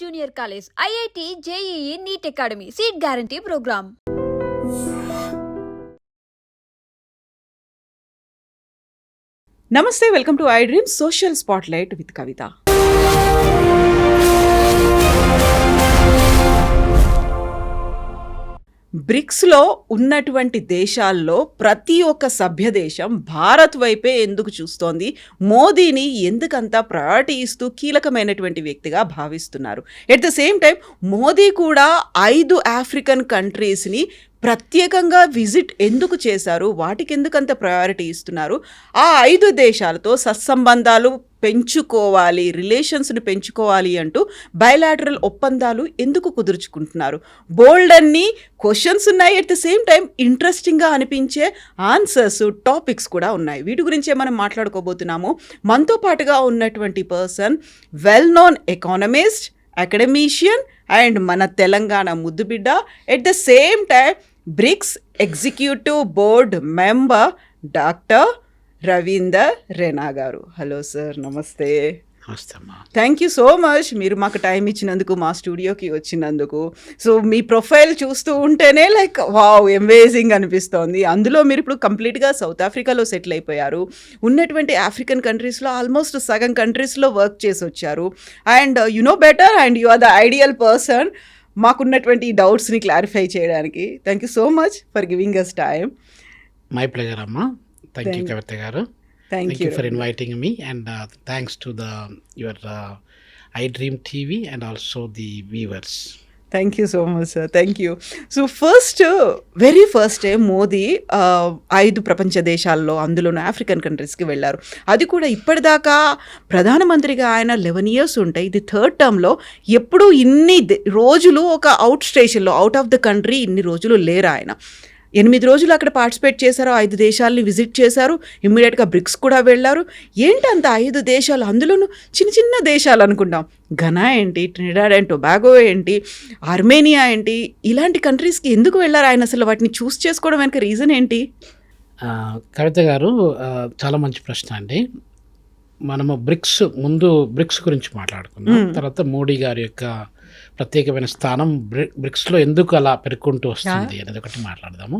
Junior college, IIT, JEE, NEET academy, seat guarantee program. Namaste, welcome to I dream social spotlight with Kavitha. బ్రిక్స్లో ఉన్నటువంటి దేశాల్లో ప్రతి ఒక్క సభ్య దేశం భారత్ వైపే ఎందుకు చూస్తోంది, మోదీని ఎందుకంతా ప్రయారిటీ ఇస్తూ కీలకమైనటువంటి వ్యక్తిగా భావిస్తున్నారు. At the same time Modi కూడా 5 ఆఫ్రికన్ కంట్రీస్ని ప్రత్యేకంగా విజిట్ ఎందుకు చేశారు, వాటికి ఎందుకంత ప్రయారిటీ ఇస్తున్నారు, ఆ 5 దేశాలతో సత్సంబంధాలు పెంచుకోవాలి, రిలేషన్స్ని పెంచుకోవాలి అంటూ బయలాటరల్ ఒప్పందాలు ఎందుకు కుదుర్చుకుంటున్నారు. బోల్డ్ అన్ని క్వశ్చన్స్ ఉన్నాయి, ఎట్ ద సేమ్ టైం ఇంట్రెస్టింగ్గా అనిపించే ఆన్సర్స్, టాపిక్స్ కూడా ఉన్నాయి. వీటి గురించే మనం మాట్లాడుకోబోతున్నాము. మనతో పాటుగా ఉన్నటువంటి person well known economist, academician and మన తెలంగాణ ముద్దుబిడ్డ, at the same time BRICS executive board member doctor Ravinder Rena garu. Hello sir, namaste. Thank you so much మీరు మాకు టైం ఇచ్చినందుకు, మా స్టూడియోకి వచ్చినందుకు. సో మీ ప్రొఫైల్ చూస్తూ ఉంటేనే లైక్ వావ్, అమేజింగ్ అనిపిస్తోంది. అందులో మీరు ఇప్పుడు కంప్లీట్గా సౌత్ ఆఫ్రికాలో సెటిల్ అయిపోయారు. ఉన్నటువంటి ఆఫ్రికన్ కంట్రీస్లో ఆల్మోస్ట్ సగం కంట్రీస్లో వర్క్ చేసి వచ్చారు. And you know better and you are the ideal person మాకున్నటువంటి డౌట్స్ని క్లారిఫై చేయడానికి. Thank you so much for giving us time. My pleasure అమ్మా. Thank you Kavitha garu. Thank you for inviting me, and thanks to your iDream TV and also the viewers. Thank you so much, sir. Thank you. So very first day Modi 5 ప్రపంచ దేశాల్లో, అందులోనూ African కంట్రీస్కి వెళ్ళారు. అది కూడా ఇప్పటిదాకా ప్రధానమంత్రిగా ఆయన 11 years ఉంటాయి. ఇది 3rd టర్మ్లో. ఎప్పుడు ఇన్ని రోజులు ఒక అవుట్ స్టేషన్లో, అవుట్ ఆఫ్ ద కంట్రీ ఇన్ని రోజులు లేరు ఆయన. 8 రోజులు అక్కడ పార్టిసిపేట్ చేశారు, 5 దేశాలని విజిట్ చేశారు, ఇమ్మీడియట్గా బ్రిక్స్ కూడా వెళ్ళారు. ఏంటంత 5 దేశాలు, అందులోనూ చిన్న చిన్న దేశాలు అనుకుంటాం. ఘనా ఏంటి, ట్రినిడాడ్ అండ్ టొబాగో ఏంటి, ఆర్మేనియా ఏంటి, ఇలాంటి కంట్రీస్కి ఎందుకు వెళ్ళారు ఆయన? అసలు వాటిని చూస్ చేసుకోవడం వెనక రీజన్ ఏంటి? కవిత గారు, చాలా మంచి ప్రశ్న అండి. మనము బ్రిక్స్ గురించి మాట్లాడుకున్నాం. తర్వాత మోడీ గారి యొక్క ప్రత్యేకమైన స్థానం బ్రిక్స్లో ఎందుకు అలా పెరుగుకుంటూ వస్తుంది అనేది ఒకటి మాట్లాడదాము.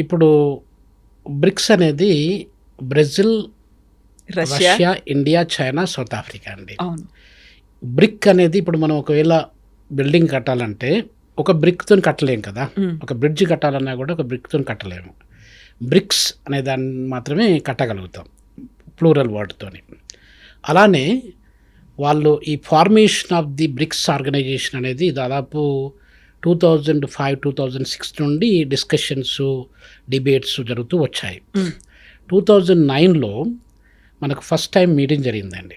ఇప్పుడు బ్రిక్స్ అనేది Brazil, Russia, India, China, south Africa అండి. బ్రిక్ అనేది ఇప్పుడు మనం ఒకవేళ బిల్డింగ్ కట్టాలంటే ఒక బ్రిక్తో కట్టలేము కదా. ఒక బ్రిడ్జ్ కట్టాలన్నా కూడా ఒక బ్రిక్తో కట్టలేము. బ్రిక్స్ అనే దాన్ని మాత్రమే కట్టగలుగుతాం, ప్లూరల్ వర్డ్తోని. అలానే వాళ్ళు ఈ formation of the BRICS organization అనేది దాదాపు 2005-2006 నుండి డిస్కషన్స్, డిబేట్స్ జరుగుతూ వచ్చాయి. 2009లో మనకు ఫస్ట్ టైం మీటింగ్ జరిగిందండి.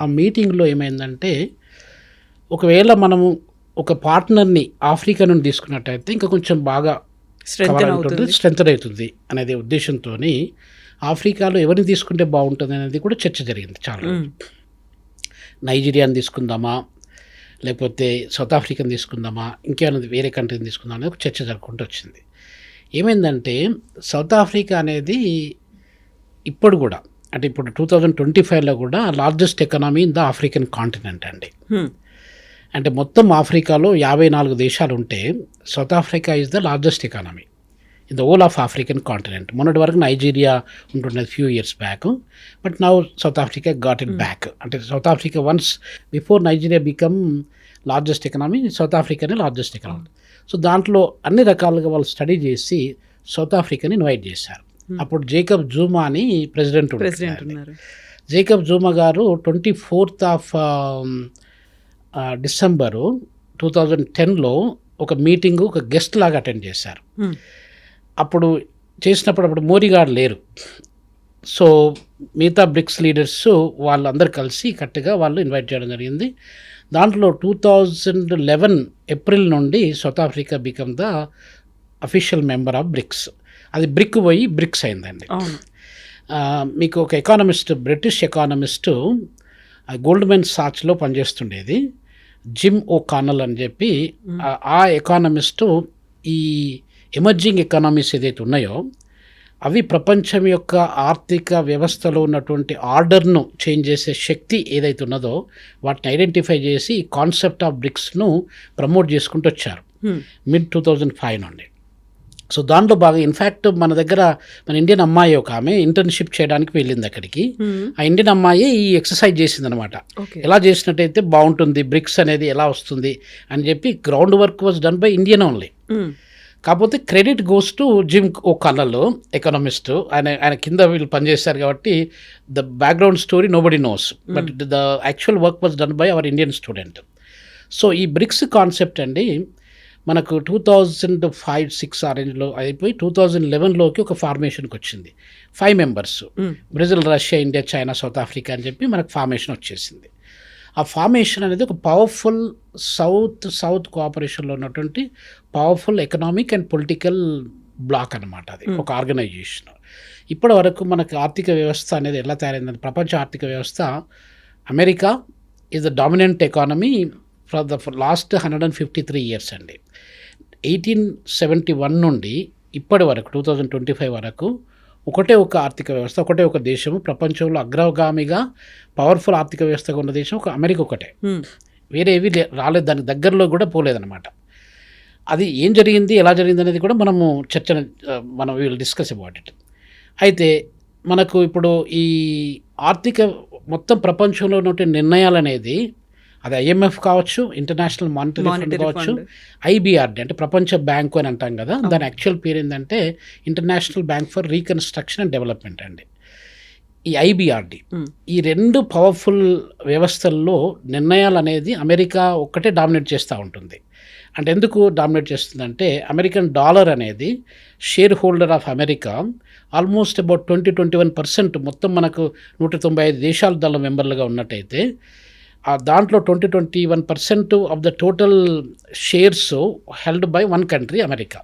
ఆ మీటింగ్లో ఏమైందంటే, ఒకవేళ మనము ఒక పార్ట్నర్ని ఆఫ్రికా నుండి తీసుకున్నట్టయితే ఇంకా కొంచెం బాగా స్ట్రెంథన్ అవుతుంది అనేది ఉద్దేశంతో ఆఫ్రికాలో ఎవరిని తీసుకుంటే బాగుంటుంది అనేది కూడా చర్చ జరిగింది చాలా. నైజీరియాని తీసుకుందామా, లేకపోతే సౌత్ ఆఫ్రికాని తీసుకుందామా, ఇంకేమైనా వేరే కంట్రీని తీసుకుందామా అనేది ఒక చర్చ జరుపుకుంటూ వచ్చింది. ఏమైందంటే, సౌత్ ఆఫ్రికా అనేది ఇప్పుడు కూడా, అంటే ఇప్పుడు 2025లో కూడా largest economy in the African continent అండి. అంటే మొత్తం ఆఫ్రికాలో 54 దేశాలు ఉంటే South Africa is the largest economy in the whole of African continent. మొన్నటి వరకు నైజీరియా ఉంటున్నది few years back, but now South Africa got it back. అంటే South Africa once before Nigeria become largest economy, South ఆఫ్రికానే largest economy. So దాంట్లో అన్ని రకాలుగా వాళ్ళు study చేసి సౌత్ ఆఫ్రికాని ఇన్వైట్ చేశారు. అప్పుడు జేకబ్ జూమా అని ప్రెసిడెంట్ ఉన్నారు. జేకబ్ జూమా గారు 24th డిసెంబరు 2010లో ఒక మీటింగు, ఒక గెస్ట్ లాగా అటెండ్ చేశారు. అప్పుడు మోదీ గారు లేరు. సో మిగతా బ్రిక్స్ లీడర్స్ వాళ్ళందరూ కలిసి కరెక్ట్గా వాళ్ళు ఇన్వైట్ చేయడం జరిగింది. దాంట్లో 2011 ఏప్రిల్ నుండి South Africa become the official member of BRICS. అది బ్రిక్ పోయి బ్రిక్స్ అయిందండి. మీకు ఒక ఎకానమిస్ట్, బ్రిటిష్ ఎకానమిస్టు, గోల్డ్మెన్ సాచ్లో పనిచేస్తుండేది, జిమ్ ఓ కానల్ అని చెప్పి, ఆ ఎకానమిస్టు ఈ ఎమర్జింగ్ ఎకానమీస్ ఏదైతే ఉన్నాయో అవి ప్రపంచం యొక్క ఆర్థిక వ్యవస్థలో ఉన్నటువంటి ఆర్డర్ను చేంజ్ చేసే శక్తి ఏదైతే ఉన్నదో వాటిని ఐడెంటిఫై చేసి ఈ కాన్సెప్ట్ ఆఫ్ బ్రిక్స్ను ప్రమోట్ చేసుకుంటూ వచ్చారు మిడ్ 2005 నుండి. సో దాంట్లో బాగా ఇన్ఫ్యాక్ట్ మన దగ్గర మన ఇండియన్ అమ్మాయి ఒక ఆమె ఇంటర్న్షిప్ చేయడానికి వెళ్ళింది అక్కడికి. ఆ ఇండియన్ అమ్మాయి ఈ ఎక్సర్సైజ్ చేసింది అనమాట. ఎలా చేసినట్టయితే బాగుంటుంది, బ్రిక్స్ అనేది ఎలా వస్తుంది అని చెప్పి ground work was done by Indian only. కాకపోతే క్రెడిట్ గోస్ టు జిమ్ ఓ కన్నల్లో ఎకనామిస్ట్, ఆయన కింద వీళ్ళు పనిచేస్తారు కాబట్టి the background story nobody knows, but the actual work was done by our Indian student. So ఈ బ్రిక్స్ కాన్సెప్ట్ అండి మనకు 2005-06 ఆ రేంజ్లో అయిపోయి 2011లోకి ఒక ఫార్మేషన్కి వచ్చింది. 5 members, Brazil, Russia, India, China, south Africa అని చెప్పి మనకు ఫార్మేషన్ వచ్చేసింది. ఆ ఫార్మేషన్ అనేది ఒక పవర్ఫుల్ సౌత్ కోఆపరేషన్లో ఉన్నటువంటి powerful economic and political bloc అనమాట. అది ఒక ఆర్గనైజేషన్. ఇప్పటి వరకు మనకు ఆర్థిక వ్యవస్థ అనేది ఎలా తయారైంది, ప్రపంచ ఆర్థిక వ్యవస్థ America is the dominant economy for the last 153 years అండి. 1871 నుండి ఇప్పటి వరకు 2025 వరకు ఒకటే ఒక ఆర్థిక వ్యవస్థ, ఒకటే ఒక దేశము, ప్రపంచంలో అగ్రగామిగా పవర్ఫుల్ ఆర్థిక వ్యవస్థగా ఉన్న దేశం ఒక అమెరికా ఒకటే. వేరే ఏవి రాలేదు, దానికి దగ్గరలో కూడా పోలేదన్నమాట. అది ఏం జరిగింది, ఎలా జరిగింది అనేది కూడా మనం విల్ డిస్కస్ అబౌట్ ఇట్. అయితే మనకు ఇప్పుడు ఈ ఆర్థిక మొత్తం ప్రపంచంలో ఉన్నటువంటి నిర్ణయాలు అనేది అది IMF కావచ్చు, ఇంటర్నేషనల్ మానిటరీ ఫండ్ కావచ్చు, IBRD అంటే ప్రపంచ బ్యాంకు అని అంటాం కదా, దాని యాక్చువల్ పేరు ఏంటంటే international bank for reconstruction and development అండి. ఈ IBRD ఈ 2 పవర్ఫుల్ వ్యవస్థల్లో నిర్ణయాలు అనేది అమెరికా ఒక్కటే డామినేట్ చేస్తూ ఉంటుంది. అంటే ఎందుకు డామినేట్ చేస్తుందంటే అమెరికన్ డాలర్ అనేది share holder of America almost about 20-21% మొత్తం మనకు 195 దేశాల దానిలో మెంబర్లుగా ఉన్నట్టయితే దాంట్లో 20-21% of the total shares held by one country America.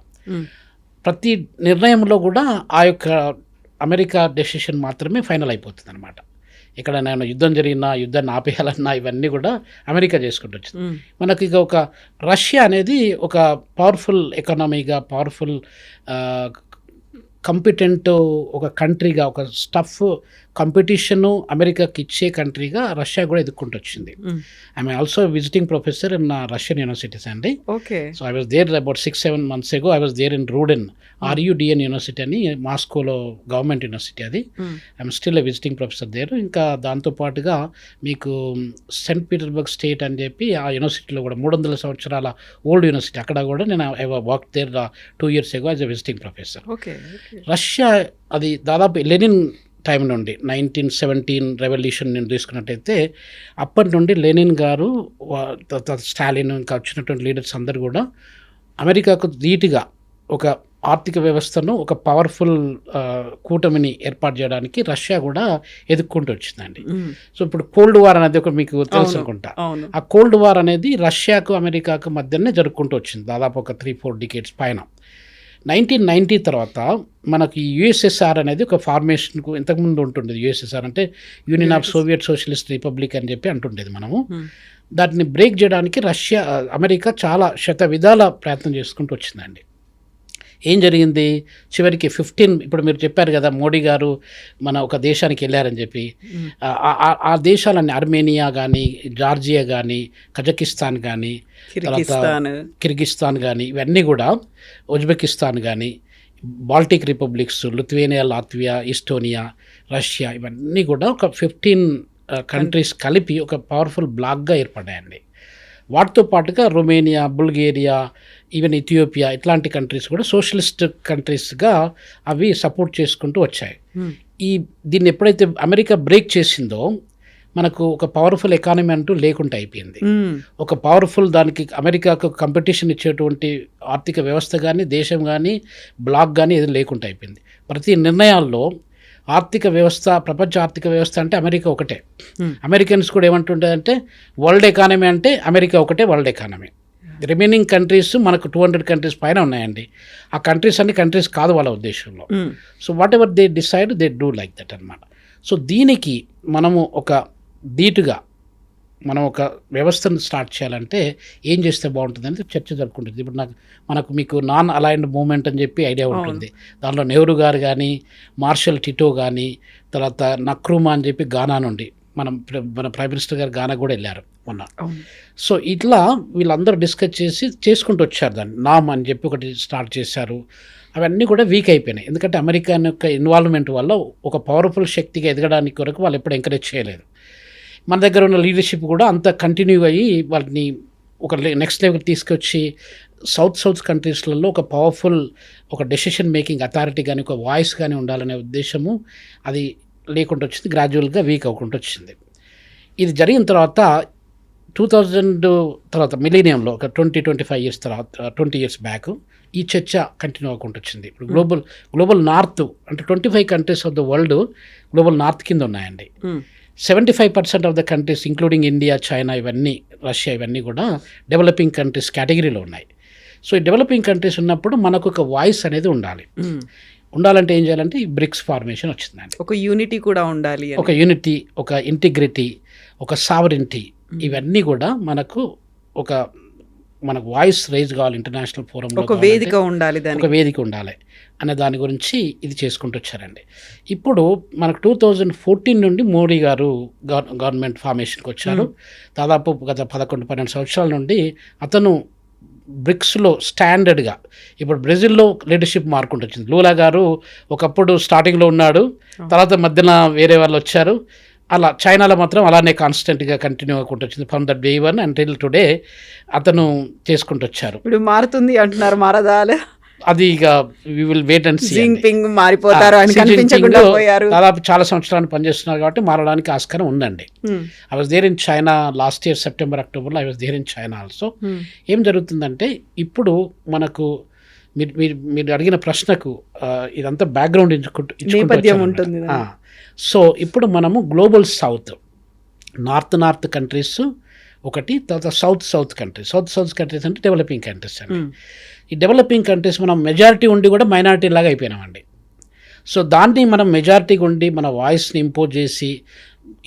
ప్రతి నిర్ణయంలో కూడా ఆ యొక్క అమెరికా డెసిషన్ మాత్రమే ఫైనల్ అయిపోతుంది అనమాట. ఇక్కడ నేను యుద్ధం జరిగినా, యుద్ధాన్ని ఆపేయాలన్నా ఇవన్నీ కూడా అమెరికా చేసుకుంటూ వచ్చింది. మనకి ఇక ఒక రష్యా అనేది ఒక పవర్ఫుల్ ఎకానమీగా, పవర్ఫుల్ కంపిటెంట్ ఒక కంట్రీగా, ఒక స్టఫ్ కాంపిటీషను అమెరికాకి ఇచ్చే కంట్రీగా రష్యా కూడా ఎదుర్కొంటూ వచ్చింది. I'm also visiting professor in Russian universities అండి. So I was there about 6-7 months ago. I was there in RUDN RUDN university అని మాస్కోలో గవర్నమెంట్ యూనివర్సిటీ అది. I'm still visiting professor there. ఇంకా దాంతోపాటుగా మీకు సెయింట్ పీటర్స్బర్గ్ స్టేట్ అని చెప్పి ఆ యూనివర్సిటీలో కూడా 300 సంవత్సరాల ఓల్డ్ యూనివర్సిటీ, అక్కడ కూడా నేను I work there 2 years ago as a visiting professor. Russia అది దాదాపు లెనిన్ టైం నుండి 1917 రెవల్యూషన్ నేను తీసుకున్నట్టయితే అప్పటి నుండి లెనిన్ గారు, స్టాలిన్, ఇంకా వచ్చినటువంటి లీడర్స్ అందరూ కూడా అమెరికాకు ధీటుగా ఒక ఆర్థిక వ్యవస్థను, ఒక పవర్ఫుల్ కూటమిని ఏర్పాటు చేయడానికి రష్యా కూడా ఎదుర్కొంటూ వచ్చిందండి. సో ఇప్పుడు కోల్డ్ వార్ అనేది ఒక మీకు తెలుసు అనుకుంటా. ఆ కోల్డ్ వార్ అనేది రష్యాకు అమెరికాకు మధ్యనే జరుపుకుంటూ వచ్చింది దాదాపు ఒక 3-4 decades పైన. 1990 తర్వాత మనకి USSR అనేది ఒక ఫార్మేషన్కు ఇంతకుముందు ఉంటుండేది. USSR అంటే union of Soviet socialist republic అని చెప్పి అంటుండేది మనము. దాన్ని బ్రేక్ చేయడానికి అమెరికా చాలా విధాల ప్రయత్నం చేసుకుంటూ వచ్చిందండి. ఏం జరిగింది చివరికి 15, ఇప్పుడు మీరు చెప్పారు కదా మోడీ గారు మన ఒక దేశానికి వెళ్ళారని చెప్పి, ఆ దేశాలన్నీ ఆర్మేనియా కానీ, జార్జియా కానీ, కజకిస్తాన్ కానీ, కిర్గిస్తాన్ కానీ, ఇవన్నీ కూడా ఉజ్బెకిస్తాన్ కానీ, Baltic republics, Lithuania, Latvia, Estonia, Russia, ఇవన్నీ కూడా ఒక 15 కంట్రీస్ కలిపి ఒక పవర్ఫుల్ బ్లాక్గా ఏర్పడ్డాయండి. వాటితో పాటుగా రొమేనియా, బుల్గేరియా, ఈవెన్ ఇథియోపియా ఇట్లాంటి కంట్రీస్ కూడా సోషలిస్ట్ కంట్రీస్గా అవి సపోర్ట్ చేసుకుంటూ వచ్చాయి. దీన్ని ఎప్పుడైతే అమెరికా బ్రేక్ చేసిందో మనకు ఒక పవర్ఫుల్ ఎకానమీ అంటూ లేకుండా అయిపోయింది. ఒక పవర్ఫుల్ దానికి అమెరికాకు కాంపిటీషన్ ఇచ్చేటువంటి ఆర్థిక వ్యవస్థ కానీ, దేశం కానీ, బ్లాక్ కానీ ఏది లేకుండా అయిపోయింది. ప్రతి నిర్ణయాల్లో ఆర్థిక వ్యవస్థ, ప్రపంచ ఆర్థిక వ్యవస్థ అంటే అమెరికా ఒకటే. అమెరికన్స్ కూడా ఏమంటుంటారంటే వరల్డ్ ఎకానమీ అంటే అమెరికా ఒకటే వరల్డ్ ఎకానమీ. రిమైనింగ్ కంట్రీస్ మనకు 200 కంట్రీస్ పైన ఉన్నాయండి. ఆ కంట్రీస్ అన్ని కంట్రీస్ కాదు వాళ్ళ ఉద్దేశంలో. So what ever they decide they do like that అనమాట. సో దీనికి మనము ఒక ధీటుగా మనం ఒక వ్యవస్థను స్టార్ట్ చేయాలంటే ఏం చేస్తే బాగుంటుంది అనేది చర్చ జరుపుకుంటుంది. ఇప్పుడు మనకు మీకు నాన్ అలైన్డ్ మూవ్మెంట్ అని చెప్పి ఐడియా ఉంటుంది. దానిలో నెహ్రూ గారు కానీ, మార్షల్ టిటో కానీ, తర్వాత నక్రూమా అని చెప్పి గానా నుండి మన ప్రైమ్ మినిస్టర్ గారు గానా కూడా వెళ్ళారు మొన్న. సో ఇట్లా వీళ్ళందరూ డిస్కస్ చేసుకుంటూ వచ్చారు. దాన్ని నామ్ అని చెప్పి ఒకటి స్టార్ట్ చేశారు. అవన్నీ కూడా వీక్ అయిపోయినాయి. ఎందుకంటే అమెరికా యొక్క ఇన్వాల్వ్మెంట్ వల్ల ఒక పవర్ఫుల్ శక్తిగా ఎదగడానికి వరకు వాళ్ళు ఎప్పుడు ఎంకరేజ్ చేయలేదు. మన దగ్గర ఉన్న లీడర్షిప్ కూడా అంత కంటిన్యూ అయ్యి వాళ్ళని ఒక నెక్స్ట్ లెవెల్ తీసుకొచ్చి సౌత్ కంట్రీస్లలో ఒక పవర్ఫుల్ ఒక డెసిషన్ మేకింగ్ అథారిటీ కానీ, ఒక వాయిస్ కానీ ఉండాలనే ఉద్దేశము అది లేకుండా వచ్చింది. గ్రాడ్యువల్గా వీక్ అవ్వకుండా వచ్చింది. ఇది జరిగిన తర్వాత 2000 తర్వాత మిలీనియంలో ఒక 20-25 ఇయర్స్ తర్వాత 20 ఇయర్స్ బ్యాక్ ఈ చర్చ కంటిన్యూ అవ్వకుండా వచ్చింది. ఇప్పుడు గ్లోబల్ నార్త్ అంటే 25 countries of the world global north కింద ఉన్నాయండి. 75% of the countries including India, China, ఇవన్నీ రష్యా, ఇవన్నీ కూడా డెవలపింగ్ కంట్రీస్ కేటగిరీలో ఉన్నాయి. సో ఈ డెవలపింగ్ కంట్రీస్ ఉన్నప్పుడు మనకు ఒక వాయిస్ అనేది ఉండాలంటే ఏం చేయాలంటే ఈ బ్రిక్స్ ఫార్మేషన్ వచ్చిందండి. ఒక యూనిటీ కూడా ఉండాలి. ఒక యూనిటీ, ఒక ఇంటిగ్రిటీ, ఒక సావరెంటీ, ఇవన్నీ కూడా మనకు వాయిస్ రైజ్ కావాలి. ఇంటర్నేషనల్ ఫోరంలో ఒక వేదిక ఉండాలి, ఒక వేదిక ఉండాలి అనే దాని గురించి ఇది చేసుకుంటూ వచ్చారండి. ఇప్పుడు మనకు 2014 నుండి మోడీ గారు గవర్నమెంట్ ఫార్మేషన్కి వచ్చారు. దాదాపు గత 11-12 సంవత్సరాల నుండి అతను బ్రిక్స్లో స్టాండర్డ్గా ఇప్పుడు బ్రెజిల్లో లీడర్షిప్ మార్కుంటూ వచ్చింది. లూలా గారు ఒకప్పుడు స్టార్టింగ్లో ఉన్నాడు, తర్వాత మధ్యన వేరే వాళ్ళు వచ్చారు. అలా చైనాలో మాత్రం అలానే కాన్స్టెంట్గా కంటిన్యూ అవ్వకుండా వచ్చింది. From the day one until today అతను చేసుకుంటూ వచ్చారు. ఇప్పుడు మారుతుంది అంటున్నారు, మారదాలు అది ఇక we will wait and see. Jinping మారిపోతారు అని కనిపించకుండా పోయారు. దాదాపు చాలా సంవత్సరాలు పనిచేస్తున్నారు కాబట్టి మారడానికి ఆస్కారం ఉందండి. I was there in China last year September అక్టోబర్లో. I was there in China also. ఏం జరుగుతుందంటే ఇప్పుడు మనకు మీరు అడిగిన ప్రశ్నకు ఇదంతా బ్యాక్గ్రౌండ్ నేపథ్యం ఉంటుంది. సో ఇప్పుడు మనము గ్లోబల్ సౌత్, నార్త్ కంట్రీస్ ఒకటి, తర్వాత సౌత్ కంట్రీస్. సౌత్ కంట్రీస్ అంటే డెవలపింగ్ కంట్రీస్ అండి. ఈ డెవలపింగ్ కంట్రీస్ మనం మెజారిటీ ఉండి కూడా మైనారిటీ లాగా అయిపోయినామండి. సో దాన్ని మనం మెజారిటీగా ఉండి మన వాయిస్ని ఇంపోజ్ చేసి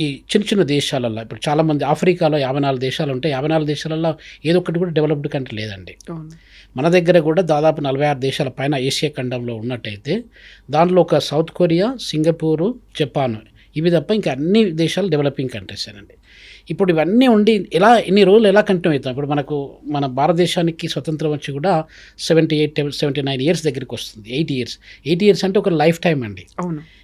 ఈ చిన్న దేశాలలో ఇప్పుడు చాలామంది ఆఫ్రికాలో 54 దేశాలు ఉంటాయి. 54 దేశాలలో ఏదో ఒకటి కూడా డెవలప్డ్ కంట్రీ లేదండి. మన దగ్గర కూడా దాదాపు 46 దేశాల పైన ఏషియా ఖండంలో ఉన్నట్టయితే దానిలో ఒక సౌత్ కొరియా, సింగపూరు, జపాన్, ఇవి తప్ప ఇంకా అన్ని దేశాలు డెవలపింగ్ కంట్రీస్ అనండి. ఇప్పుడు ఇవన్నీ ఉండి ఇన్ని రోజులు ఎలా కంటిన్యూ అవుతాం? ఇప్పుడు మన భారతదేశానికి స్వతంత్రం వచ్చి కూడా 78-79 ఇయర్స్ దగ్గరికి వస్తుంది. 8 ఇయర్స్ అంటే ఒక లైఫ్ టైం అండి.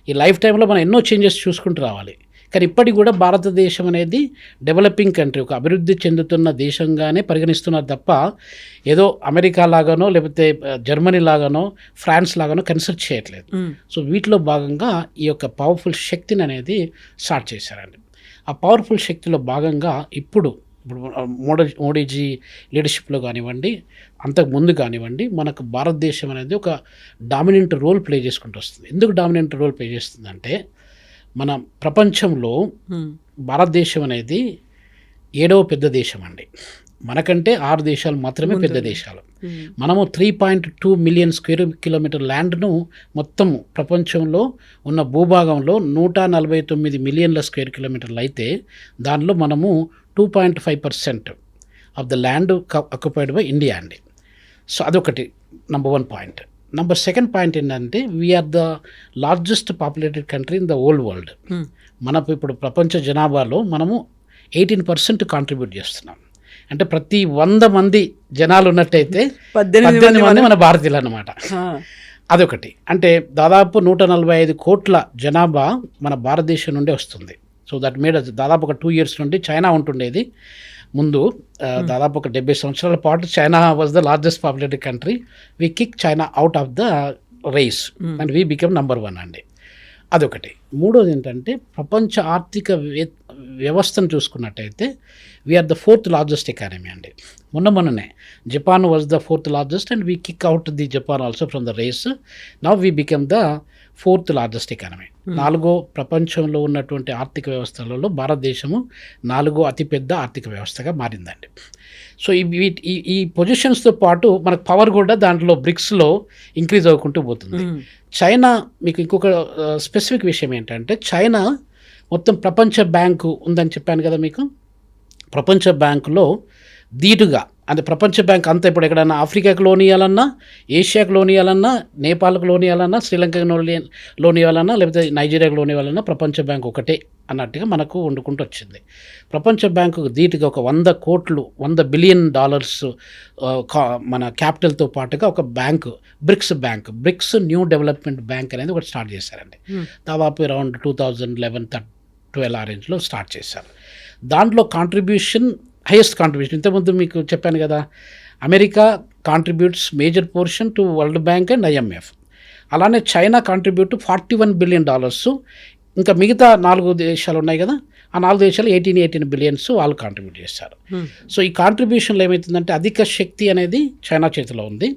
ఈ లైఫ్ టైంలో మనం ఎన్నో చేంజెస్ చూసుకుంటూ రావాలి. కానీ ఇప్పటికి కూడా భారతదేశం అనేది డెవలపింగ్ కంట్రీ, ఒక అభివృద్ధి చెందుతున్న దేశంగానే పరిగణిస్తున్నారు తప్ప ఏదో అమెరికా లాగానో లేకపోతే జర్మనీ లాగానో ఫ్రాన్స్ లాగానో కన్సిడర్ చేయట్లేదు. సో వీటిలో భాగంగా ఈ యొక్క పవర్ఫుల్ శక్తిని అనేది స్టార్ట్ చేశారండి. ఆ పవర్ఫుల్ శక్తిలో భాగంగా ఇప్పుడు మోడీజీ లీడర్షిప్లో కానివ్వండి, అంతకు ముందు కానివ్వండి, మనకు భారతదేశం అనేది ఒక డామినెంట్ రోల్ ప్లే చేసుకుంటూ వస్తుంది. ఎందుకు డామినెంట్ రోల్ ప్లే చేస్తుందంటే మన ప్రపంచంలో భారతదేశం అనేది 7వ పెద్ద దేశం అండి. మనకంటే 6 దేశాలు మాత్రమే పెద్ద దేశాలు. మనము 3.2 మిలియన్ స్క్వేర్ కిలోమీటర్ ల్యాండ్ను మొత్తం ప్రపంచంలో ఉన్న భూభాగంలో 149 మిలియన్ల స్క్వేర్ కిలోమీటర్లు అయితే దానిలో మనము 2.5% of the land occupied by India అండి. సో అదొకటి నంబర్ 1 పాయింట్. నంబర్ 2 పాయింట్ ఏంటంటే we are the largest populated country in the old world. మనకు ఇప్పుడు ప్రపంచ జనాభాలో మనము 18% కాంట్రిబ్యూట్ చేస్తున్నాం. అంటే ప్రతి 100 మంది జనాలు ఉన్నట్టయితే 18 మంది మన భారతీయులు అన్నమాట. అదొకటి. అంటే దాదాపు 145 కోట్ల జనాభా మన భారతదేశం నుండి వస్తుంది. సో దట్ మేడ్ దాదాపు ఒక 2 ఇయర్స్ నుండి చైనా ఉంటుండేది ముందు. దాదాపు ఒక 70 సంవత్సరాల పాటు China was the largest populated country. We kick China out of the race and we become number 1 అండి. అదొకటి. మూడోది ఏంటంటే ప్రపంచ ఆర్థిక వ్యవస్థను చూసుకున్నట్టయితే we are the 4th largest economy అండి. మొన్ననే Japan was the 4th largest and we kick out the Japan also from the race. Now we become the 4th largest economy. 4వ ప్రపంచంలో ఉన్నటువంటి ఆర్థిక వ్యవస్థలలో భారతదేశము 4వ అతిపెద్ద ఆర్థిక వ్యవస్థగా మారిందండి. సో ఈ పొజిషన్స్తో పాటు మనకు పవర్ కూడా దాంట్లో బ్రిక్స్లో ఇంక్రీజ్ అవ్వకుంటూ పోతుంది. చైనా, మీకు ఇంకొక స్పెసిఫిక్ విషయం ఏంటంటే చైనా మొత్తం ప్రపంచ బ్యాంకు ఉందని చెప్పాను కదా మీకు. ప్రపంచ బ్యాంకులో ధీటుగా, అంటే ప్రపంచ బ్యాంక్ అంతా ఇప్పుడు ఎక్కడైనా ఆఫ్రికాకు లోన్ ఇవ్వాలన్నా, ఏషియాకు లోన్ ఇవ్వాలన్నా, నేపాల్కు లోన్ ఇవ్వాలన్నా, శ్రీలంకకు లోన్ ఇవ్వాలన్నా, లేకపోతే నైజీరియాకు లోన్ ఇవ్వాలన్నా ప్రపంచ బ్యాంక్ ఒకటే అన్నట్టుగా మనకు వండుకుంటూ వచ్చింది. ప్రపంచ బ్యాంకు ధీటుగా ఒక 100 కోట్లు $100 బిలియన్ మన క్యాపిటల్తో పాటుగా ఒక bank, BRICS new development bank అనేది ఒకటి స్టార్ట్ చేశారండి. దాదాపు అరౌండ్ 2011-12 ఆ రేంజ్లో స్టార్ట్ చేశారు. దాంట్లో హైయెస్ట్ కాంట్రిబ్యూషన్ ఇంతకుముందు మీకు చెప్పాను కదా, America contributes major portion to world bank and IMF. అలానే చైనా కాంట్రిబ్యూట్ $41 బిలియన్. ఇంకా మిగతా 4 దేశాలు ఉన్నాయి కదా, ఆ 4 దేశాలు 18 బిలియన్స్ వాళ్ళు కాంట్రిబ్యూట్ చేశారు. సో ఈ కాంట్రిబ్యూషన్లో ఏమవుతుందంటే అధిక శక్తి అనేది చైనా చేతిలో ఉంది.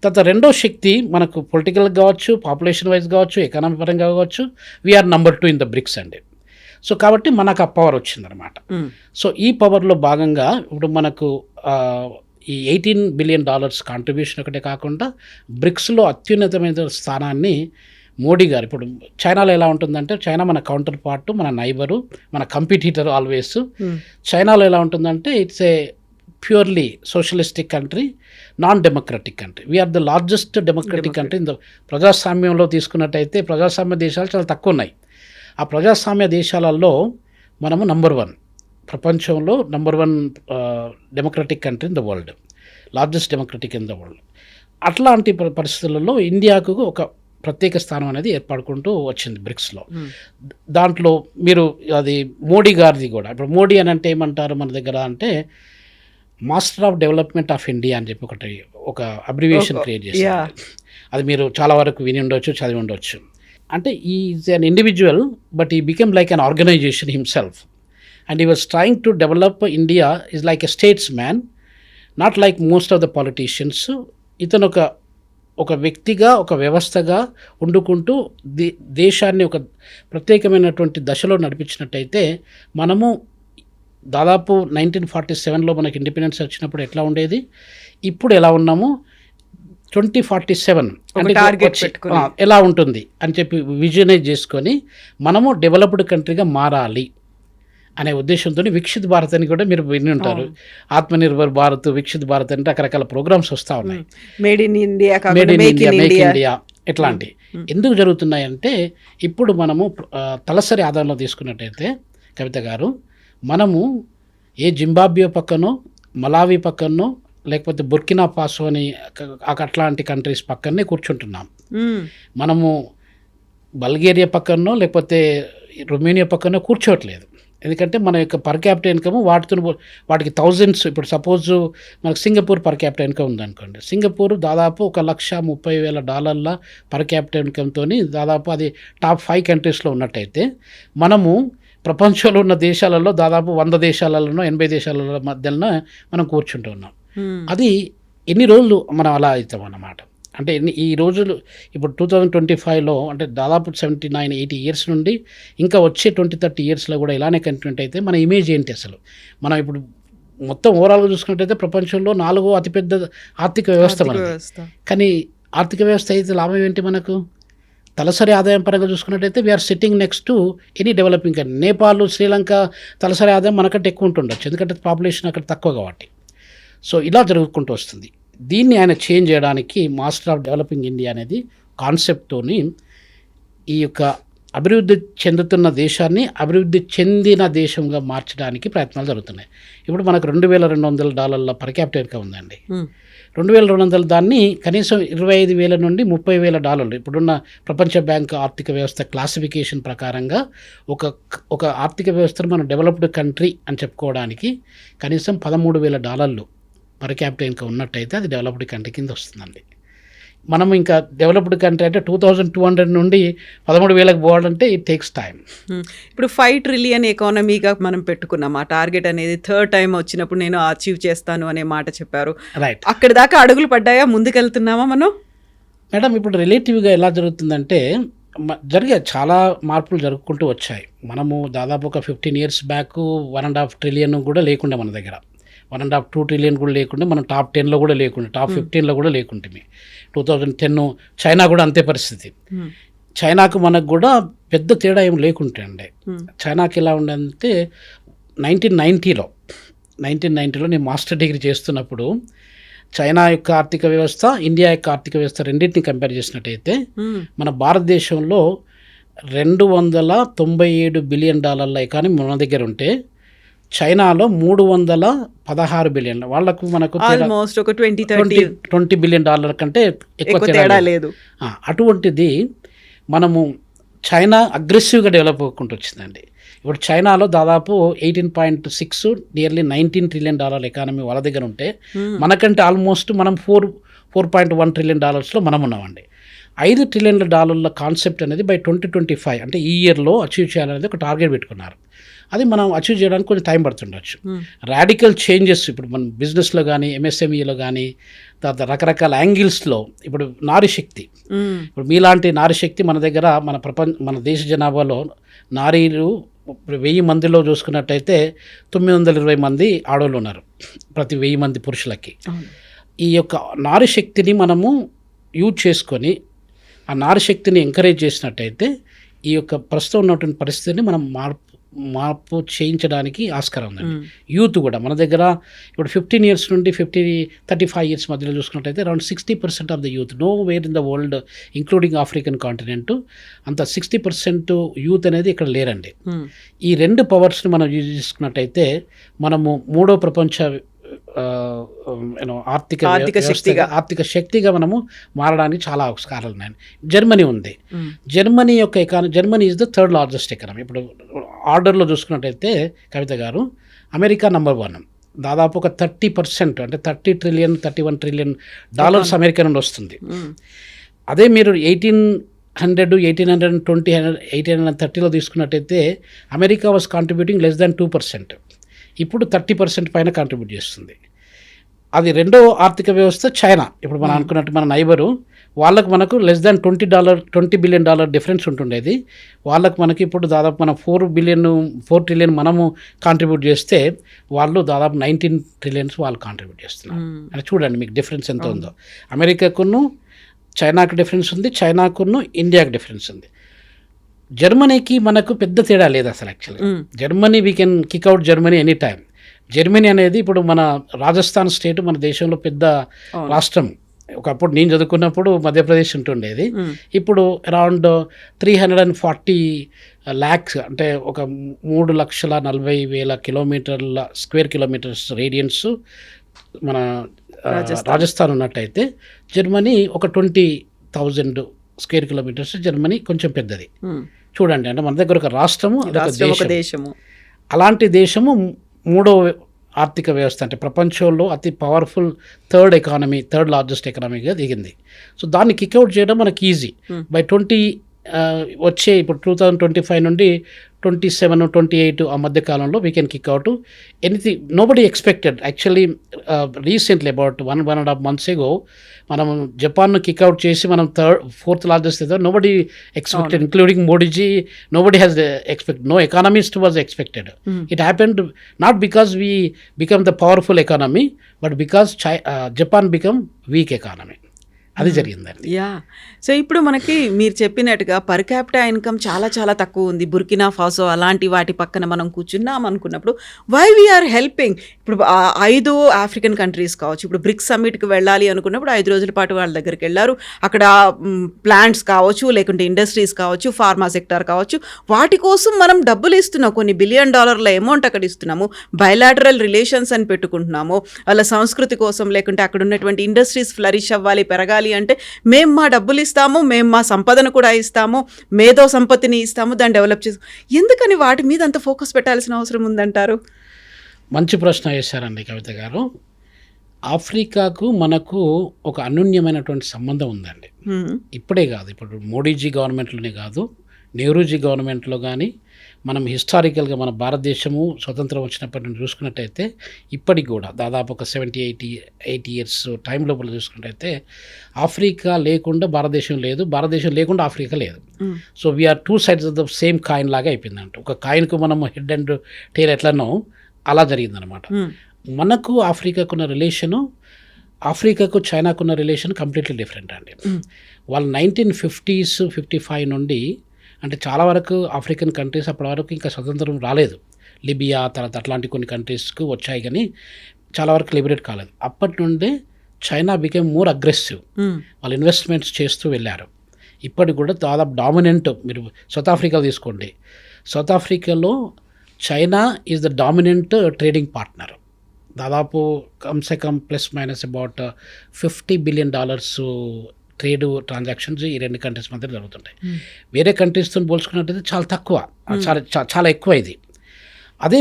తర్వాత రెండో శక్తి మనకు పొలిటికల్ కావచ్చు, పాపులేషన్ వైజ్ కావచ్చు, ఎకనామీ పరంగా కావచ్చు, we are number 2 in the BRICS అండి. సో కాబట్టి మనకు ఆ పవర్ వచ్చిందనమాట. సో ఈ పవర్లో భాగంగా ఇప్పుడు మనకు ఈ $18 బిలియన్ కాంట్రిబ్యూషన్ ఒకటే కాకుండా బ్రిక్స్లో అత్యున్నతమైన స్థానాన్ని మోడీ గారు, ఇప్పుడు చైనాలో ఎలా ఉంటుందంటే, చైనా మన కౌంటర్ పార్ట్, మన నైబరు, మన కంపిటీటర్ ఆల్వేస్. చైనాలో ఎలా ఉంటుందంటే it's a purely socialistic country, non democratic country. We are the largest democratic country in the ప్రజాస్వామ్యంలో తీసుకున్నట్టయితే ప్రజాస్వామ్య దేశాలు చాలా తక్కువ ఉన్నాయి. ఆ ప్రజాస్వామ్య దేశాలలో మనము నంబర్ 1, ప్రపంచంలో number 1 democratic country in the world, largest democratic in the world. అట్లాంటి పరిస్థితులలో ఇండియాకు ఒక ప్రత్యేక స్థానం అనేది ఏర్పడుకుంటూ వచ్చింది బ్రిక్స్లో. దాంట్లో మీరు అది మోడీ గారిది కూడా, ఇప్పుడు మోడీ అని అంటే ఏమంటారు మన దగ్గర అంటే master of development of India అని చెప్పి ఒక అబ్రివియేషన్ క్రియేట్ చేశారు. అది మీరు చాలా వరకు విని ఉండొచ్చు, చదివి ఉండొచ్చు. అంటే is an individual but he became like an organization himself and he was trying to develop India is like a statesman, not like most of the politicians. ఇతను ఒక వ్యక్తిగా, ఒక వ్యవస్థగా వండుకుంటూ దేశాన్ని ఒక ప్రత్యేకమైనటువంటి దశలో నడిపించినట్టయితే, మనము దాదాపు 1947లో మనకి ఇండిపెండెన్స్ వచ్చినప్పుడు ఎట్లా ఉండేది, ఇప్పుడు ఎలా ఉన్నాము, 2047 ఎలా ఉంటుంది అని చెప్పి విజనైజ్ చేసుకొని మనము డెవలప్డ్ కంట్రీగా మారాలి అనే ఉద్దేశంతో వికసిత్ భారత్ అని కూడా మీరు విని ఉంటారు. ఆత్మనిర్భర్ భారత్, వికసిత్ భారత్ అని రకరకాల ప్రోగ్రామ్స్ వస్తూ ఉన్నాయి. Made in India, make India ఇట్లాంటి ఎందుకు జరుగుతున్నాయంటే, ఇప్పుడు మనము తలసరి ఆదాయంలో తీసుకున్నట్టయితే కవిత గారు, మనము ఏ జింబాబ్వే పక్కనో, మలావి పక్కనో, లేకపోతే బుర్కినా ఫాసో అని అట్లాంటి కంట్రీస్ పక్కనే కూర్చుంటున్నాం. మనము బల్గేరియా పక్కనో లేకపోతే రొమేనియా పక్కనో కూర్చోవట్లేదు. ఎందుకంటే మన యొక్క పర్ క్యాపిటల్ ఇన్కమ్ వాటికి థౌజండ్స్. ఇప్పుడు సపోజ్ మనకు సింగపూర్ పర్ క్యాపిటల్ ఇన్కమ్ ఉందనుకోండి, సింగపూర్ దాదాపు $130,000 పర్ క్యాపిటల్ ఇన్కమ్తో దాదాపు అది టాప్ 5 కంట్రీస్లో ఉన్నట్టయితే, మనము ప్రపంచంలో ఉన్న దేశాలలో దాదాపు 100 దేశాలలో 80 దేశాల మధ్యలో మనం కూర్చుంటూ ఉన్నాం. అది ఎన్ని రోజులు మనం అలా అవుతాం అన్నమాట. అంటే ఈ రోజులు ఇప్పుడు 2025లో అంటే దాదాపు 79-80 ఇయర్స్ నుండి ఇంకా వచ్చే 20-30 ఇయర్స్లో కూడా ఇలానే కంటిన్యూ అయితే మన ఇమేజ్ ఏంటి అసలు? మనం ఇప్పుడు మొత్తం ఓవరాల్గా చూసుకున్నట్టయితే ప్రపంచంలో 4వ అతిపెద్ద ఆర్థిక వ్యవస్థ మనది. కానీ ఆర్థిక వ్యవస్థ అయితే లాభం ఏంటి మనకు? తలసరి ఆదాయం పరంగా చూసుకున్నట్టయితే we're sitting next to any developing country. Nepal, Sri Lanka తలసరి ఆదాయం మనకంటే ఎక్కువ ఉంటుండొచ్చు, ఎందుకంటే పాపులేషన్ అక్కడ తక్కువ కాబట్టి. సో ఇలా జరుగుకుంటూ వస్తుంది. దీన్ని ఆయన చేంజ్ చేయడానికి మాస్టర్ ఆఫ్ డెవలపింగ్ ఇండియా అనేది కాన్సెప్ట్తోని ఈ యొక్క అభివృద్ధి చెందుతున్న దేశాన్ని అభివృద్ధి చెందిన దేశంగా మార్చడానికి ప్రయత్నాలు జరుగుతున్నాయి. ఇప్పుడు మనకు $2,200 పర్ క్యాపిటల్ ఇన్కమ్ ఉందండి. 2,200 దాన్ని కనీసం 25,000 నుండి 30,000 ఇప్పుడున్న ప్రపంచ బ్యాంక్ ఆర్థిక వ్యవస్థ క్లాసిఫికేషన్ ప్రకారంగా ఒక ఆర్థిక వ్యవస్థను మనం డెవలప్డ్ కంట్రీ అని చెప్పుకోవడానికి కనీసం $13,000 పర్ క్యాపిటల్ ఇన్కమ్ ఉన్నట్టయితే అది డెవలప్డ్ కంట్రీ కింద వస్తుందండి. మనం ఇంకా డెవలప్డ్ కంట్రీ అంటే 2,200 నుండి 13,000కి పోవాలంటే ఇట్ టేక్స్ టైం. ఇప్పుడు 5 ట్రిలియన్ ఎకానమీగా మనం పెట్టుకున్నాం. ఆ టార్గెట్ అనేది థర్డ్ టైం వచ్చినప్పుడు నేను అచీవ్ చేస్తాను అనే మాట చెప్పారు. రైట్. అక్కడి దాకా అడుగులు పడ్డాయా? ముందుకెళ్తున్నామా మనం? మేడం, ఇప్పుడు రిలేటివ్గా ఎలా జరుగుతుందంటే జరిగే చాలా మార్పులు జరుగుకుంటూ వచ్చాయి. మనము దాదాపు ఒక 15 ఇయర్స్ బ్యాక్ 1.5 ట్రిలియన్ కూడా లేకుండా మన దగ్గర 1.5-2 ట్రిలియన్ కూడా లేకుండా, మనం టాప్ 10లో కూడా లేకుండా, టాప్ 15లో కూడా లేకుంటే 2010 చైనా కూడా అంతే పరిస్థితి. చైనాకు మనకు కూడా పెద్ద తేడా ఏం లేకుంటే అండి. చైనాకి ఎలా ఉండదంటే 1990లో 1990లో నేను మాస్టర్ డిగ్రీ చేస్తున్నప్పుడు చైనా యొక్క ఆర్థిక వ్యవస్థ, ఇండియా యొక్క ఆర్థిక వ్యవస్థ రెండింటిని కంపేర్ చేసినట్టయితే మన భారతదేశంలో $297 బిలియన్ ఎకానమీ మన దగ్గర ఉంటే చైనాలో 316 బిలియన్, వాళ్ళకు మనకు ఆల్మోస్ట్ ఒక $20 బిలియన్ కంటే ఎక్కువ తేడా లేదు. అటువంటిది మనము చైనా అగ్రెసివ్గా డెవలప్ అవ్వకుండా వచ్చిందండి. ఇప్పుడు చైనాలో దాదాపు 18.6 నియర్లీ $19 ట్రిలియన్ ఎకానమీ వాళ్ళ దగ్గర ఉంటే మనకంటే ఆల్మోస్ట్ మనం 4.1 ట్రిలియన్ మనం ఉన్నామండి. $5 ట్రిలియన్ కాన్సెప్ట్ అనేది బై 2025 అంటే ఈ ఇయర్లో అచీవ్ చేయాలనేది ఒక టార్గెట్ పెట్టుకున్నారు. అది మనం అచీవ్ చేయడానికి కొంచెం టైం పడుతుండొచ్చు. రాడికల్ చేంజెస్ ఇప్పుడు మన బిజినెస్లో కానీ, ఎంఎస్ఎంఈలో కానీ, తర్వాత రకరకాల యాంగిల్స్లో ఇప్పుడు నారీశక్తి, ఇప్పుడు మీలాంటి నారీశక్తి మన దగ్గర మన దేశ జనాభాలో నారీలు 1000 మందిలో చూసుకున్నట్టయితే 920 మంది ఆడవాళ్ళు ఉన్నారు ప్రతి 1000 మంది పురుషులకి. ఈ యొక్క నారీశక్తిని మనము యూజ్ చేసుకొని ఆ నారీశక్తిని ఎంకరేజ్ చేసినట్టయితే ఈ యొక్క ప్రస్తుతం ఉన్నటువంటి పరిస్థితిని మనం మార్పు చేయించడానికి ఆస్కారం ఉందండి. యూత్ కూడా మన దగ్గర ఇప్పుడు 15 years నుండి 35 years మధ్యలో చూసుకున్నట్టయితే around 60% of the youth know where in the world including African continent అంత 60% యూత్ అనేది ఇక్కడ లేరండి. ఈ 2 పవర్స్ని మనం యూజ్ చేసుకున్నట్టయితే మనము 3వ ప్రపంచ ఆర్థిక శక్తిగా మనము మారడానికి చాలా ఆస్కారాలు ఉన్నాయండి. జర్మనీ ఉంది. జర్మనీ యొక్క Germany is the 3rd largest economy. ఇప్పుడు ఆర్డర్లో చూసుకున్నట్టయితే కవిత గారు అమెరికా నెంబర్ 1 దాదాపు ఒక 30% అంటే $31 ట్రిలియన్ అమెరికా నుండి వస్తుంది. అదే మీరు 1800, 1820, 1830లో తీసుకున్నట్టయితే America was contributing less than 2%. ఇప్పుడు 30% పైన కాంట్రిబ్యూట్ చేస్తుంది. అది రెండో ఆర్థిక వ్యవస్థ చైనా. ఇప్పుడు మనం అనుకున్నట్టు మన నైబరు, వాళ్ళకు మనకు లెస్ దాన్ $20 బిలియన్ డిఫరెన్స్ ఉంటుండేది. వాళ్ళకు మనకి ఇప్పుడు దాదాపు మనం 4 ట్రిలియన్ మనము కాంట్రిబ్యూట్ చేస్తే వాళ్ళు దాదాపు 19 ట్రిలియన్స్ వాళ్ళు కాంట్రిబ్యూట్ చేస్తున్నారు. అని చూడండి మీకు డిఫరెన్స్ ఎంత ఉందో. అమెరికాకును చైనాకు డిఫరెన్స్ ఉంది, చైనాకును ఇండియాకు డిఫరెన్స్ ఉంది. జర్మనీకి మనకు పెద్ద తేడా లేదు అసలు. యాక్చువల్గా Germany we can kick out Germany any time. Germany అనేది ఇప్పుడు మన రాజస్థాన్ స్టేట్ మన దేశంలో పెద్ద రాష్ట్రం. ఒకప్పుడు నేను చదువుకున్నప్పుడు మధ్యప్రదేశ్ ఉంటుండేది. ఇప్పుడు అరౌండ్ 340 lakhs అంటే ఒక 3,40,000 కిలోమీటర్ల స్క్వేర్ కిలోమీటర్స్ రేడియన్స్ మన రాజస్థాన్ ఉన్నట్టయితే జర్మనీ ఒక 20,000 స్క్వేర్ కిలోమీటర్స్. జర్మనీ కొంచెం పెద్దది చూడండి. అంటే మన దగ్గర ఒక రాష్ట్రము, అదొక దేశము. అలాంటి దేశము 3వ ఆర్థిక వ్యవస్థ అంటే ప్రపంచంలో అతి పవర్ఫుల్ 3rd లార్జెస్ట్ ఎకానమీగా దిగింది. సో దాన్ని కిక్అవుట్ చేయడం మనకి ఈజీ. బై వచ్చే ఇప్పుడు 2025 నుండి 27, 28 ఆ మధ్య కాలంలో we can kick out anything. Nobody expected actually recently about 1.5 months ago మనం జపాన్ను కిక్అవుట్ చేసి మనం 4th లార్జెస్ట్ ఏదో nobody expected including Modiji. Nobody has expected, no economist was expected. It happened not because we become the powerful economy but because Japan become weak economy. అది జరిగిందండి. Yeah. So ఇప్పుడు మనకి మీరు చెప్పినట్టుగా పర్ క్యాపిటా ఇన్కమ్ చాలా చాలా తక్కువ ఉంది. బుర్కినా ఫాసో అలాంటి వాటి పక్కన మనం కూర్చున్నాం అనుకున్నప్పుడు వై వీఆర్ హెల్పింగ్. ఇప్పుడు 5 ఆఫ్రికన్ కంట్రీస్ కావచ్చు, ఇప్పుడు బ్రిక్స్ సమ్మిట్కి వెళ్ళాలి అనుకున్నప్పుడు 5 రోజుల పాటు వాళ్ళ దగ్గరికి వెళ్ళారు. అక్కడ ప్లాంట్స్ కావచ్చు, లేకుంటే ఇండస్ట్రీస్ కావచ్చు, ఫార్మా సెక్టార్ కావచ్చు, వాటి కోసం మనం డబ్బులు ఇస్తున్నాం. కొన్ని $1 బిలియన్ అమౌంట్ అక్కడ ఇస్తున్నాము. బయలాటరల్ రిలేషన్స్ అని పెట్టుకుంటున్నాము. వాళ్ళ సంస్కృతి కోసం, లేకుంటే అక్కడ ఉన్నటువంటి ఇండస్ట్రీస్ ఫ్లరిష్ అవ్వాలి, పెరగాలి అంటే మేము మా డబ్బులు ఇస్తాము, మేము మా సంపదను కూడా ఇస్తాము, మేధో సంపత్తిని ఇస్తాము, దాన్ని డెవలప్ చేస్తాము. ఎందుకని వాటి మీద అంత ఫోకస్ పెట్టాల్సిన అవసరం ఉందంటారు? మంచి ప్రశ్న వేశారండి కవిత గారు. ఆఫ్రికాకు మనకు ఒక అనూన్యమైనటువంటి సంబంధం ఉందండి. ఇప్పుడే కాదు, ఇప్పుడు మోడీజీ గవర్నమెంట్లోనే కాదు, నెహ్రూజీ గవర్నమెంట్లో కానీ మనం హిస్టారికల్గా మన భారతదేశము స్వతంత్రం వచ్చినప్పటి నుండి చూసుకున్నట్టయితే ఇప్పటికి కూడా దాదాపు ఒక 70-80 years టైం లోపల చూసుకున్నట్టయితే ఆఫ్రికా లేకుండా భారతదేశం లేదు, భారతదేశం లేకుండా ఆఫ్రికా లేదు. So we are 2 sides of the same coin లాగా అయిపోయిందంట. ఒక కాయిన్కు మనం హెడ్ అండ్ టైల్ ఎట్లనో అలా జరిగిందనమాట. మనకు ఆఫ్రికాకున్న రిలేషను, ఆఫ్రికాకు చైనాకున్న రిలేషన్ కంప్లీట్లీ డిఫరెంట్ అండి. వాళ్ళు 1950s 55 నుండి అంటే చాలా వరకు ఆఫ్రికన్ కంట్రీస్ అప్పటి వరకు ఇంకా స్వతంత్రం రాలేదు. లిబియా, తర్వాత అట్లాంటి కొన్ని కంట్రీస్కి వచ్చాయి, కానీ చాలా వరకు లిబరేట్ కాలేదు. అప్పటి నుండి చైనా బికేమ్ మోర్ అగ్రెసివ్. వాళ్ళు ఇన్వెస్ట్మెంట్స్ చేస్తూ వెళ్ళారు. ఇప్పటికి కూడా దాదాపు డామినెంట్. మీరు సౌత్ ఆఫ్రికా తీసుకోండి, సౌత్ ఆఫ్రికాలో China is the dominant trading partner. దాదాపు కమ్సే కమ్ plus minus about $50 billion trade transactions ఈ రెండు కంట్రీస్ మధ్య జరుగుతుంటాయి. వేరే కంట్రీస్తో పోల్చుకున్నట్టయితే చాలా తక్కువ, చాలా ఎక్కువ ఇది. అదే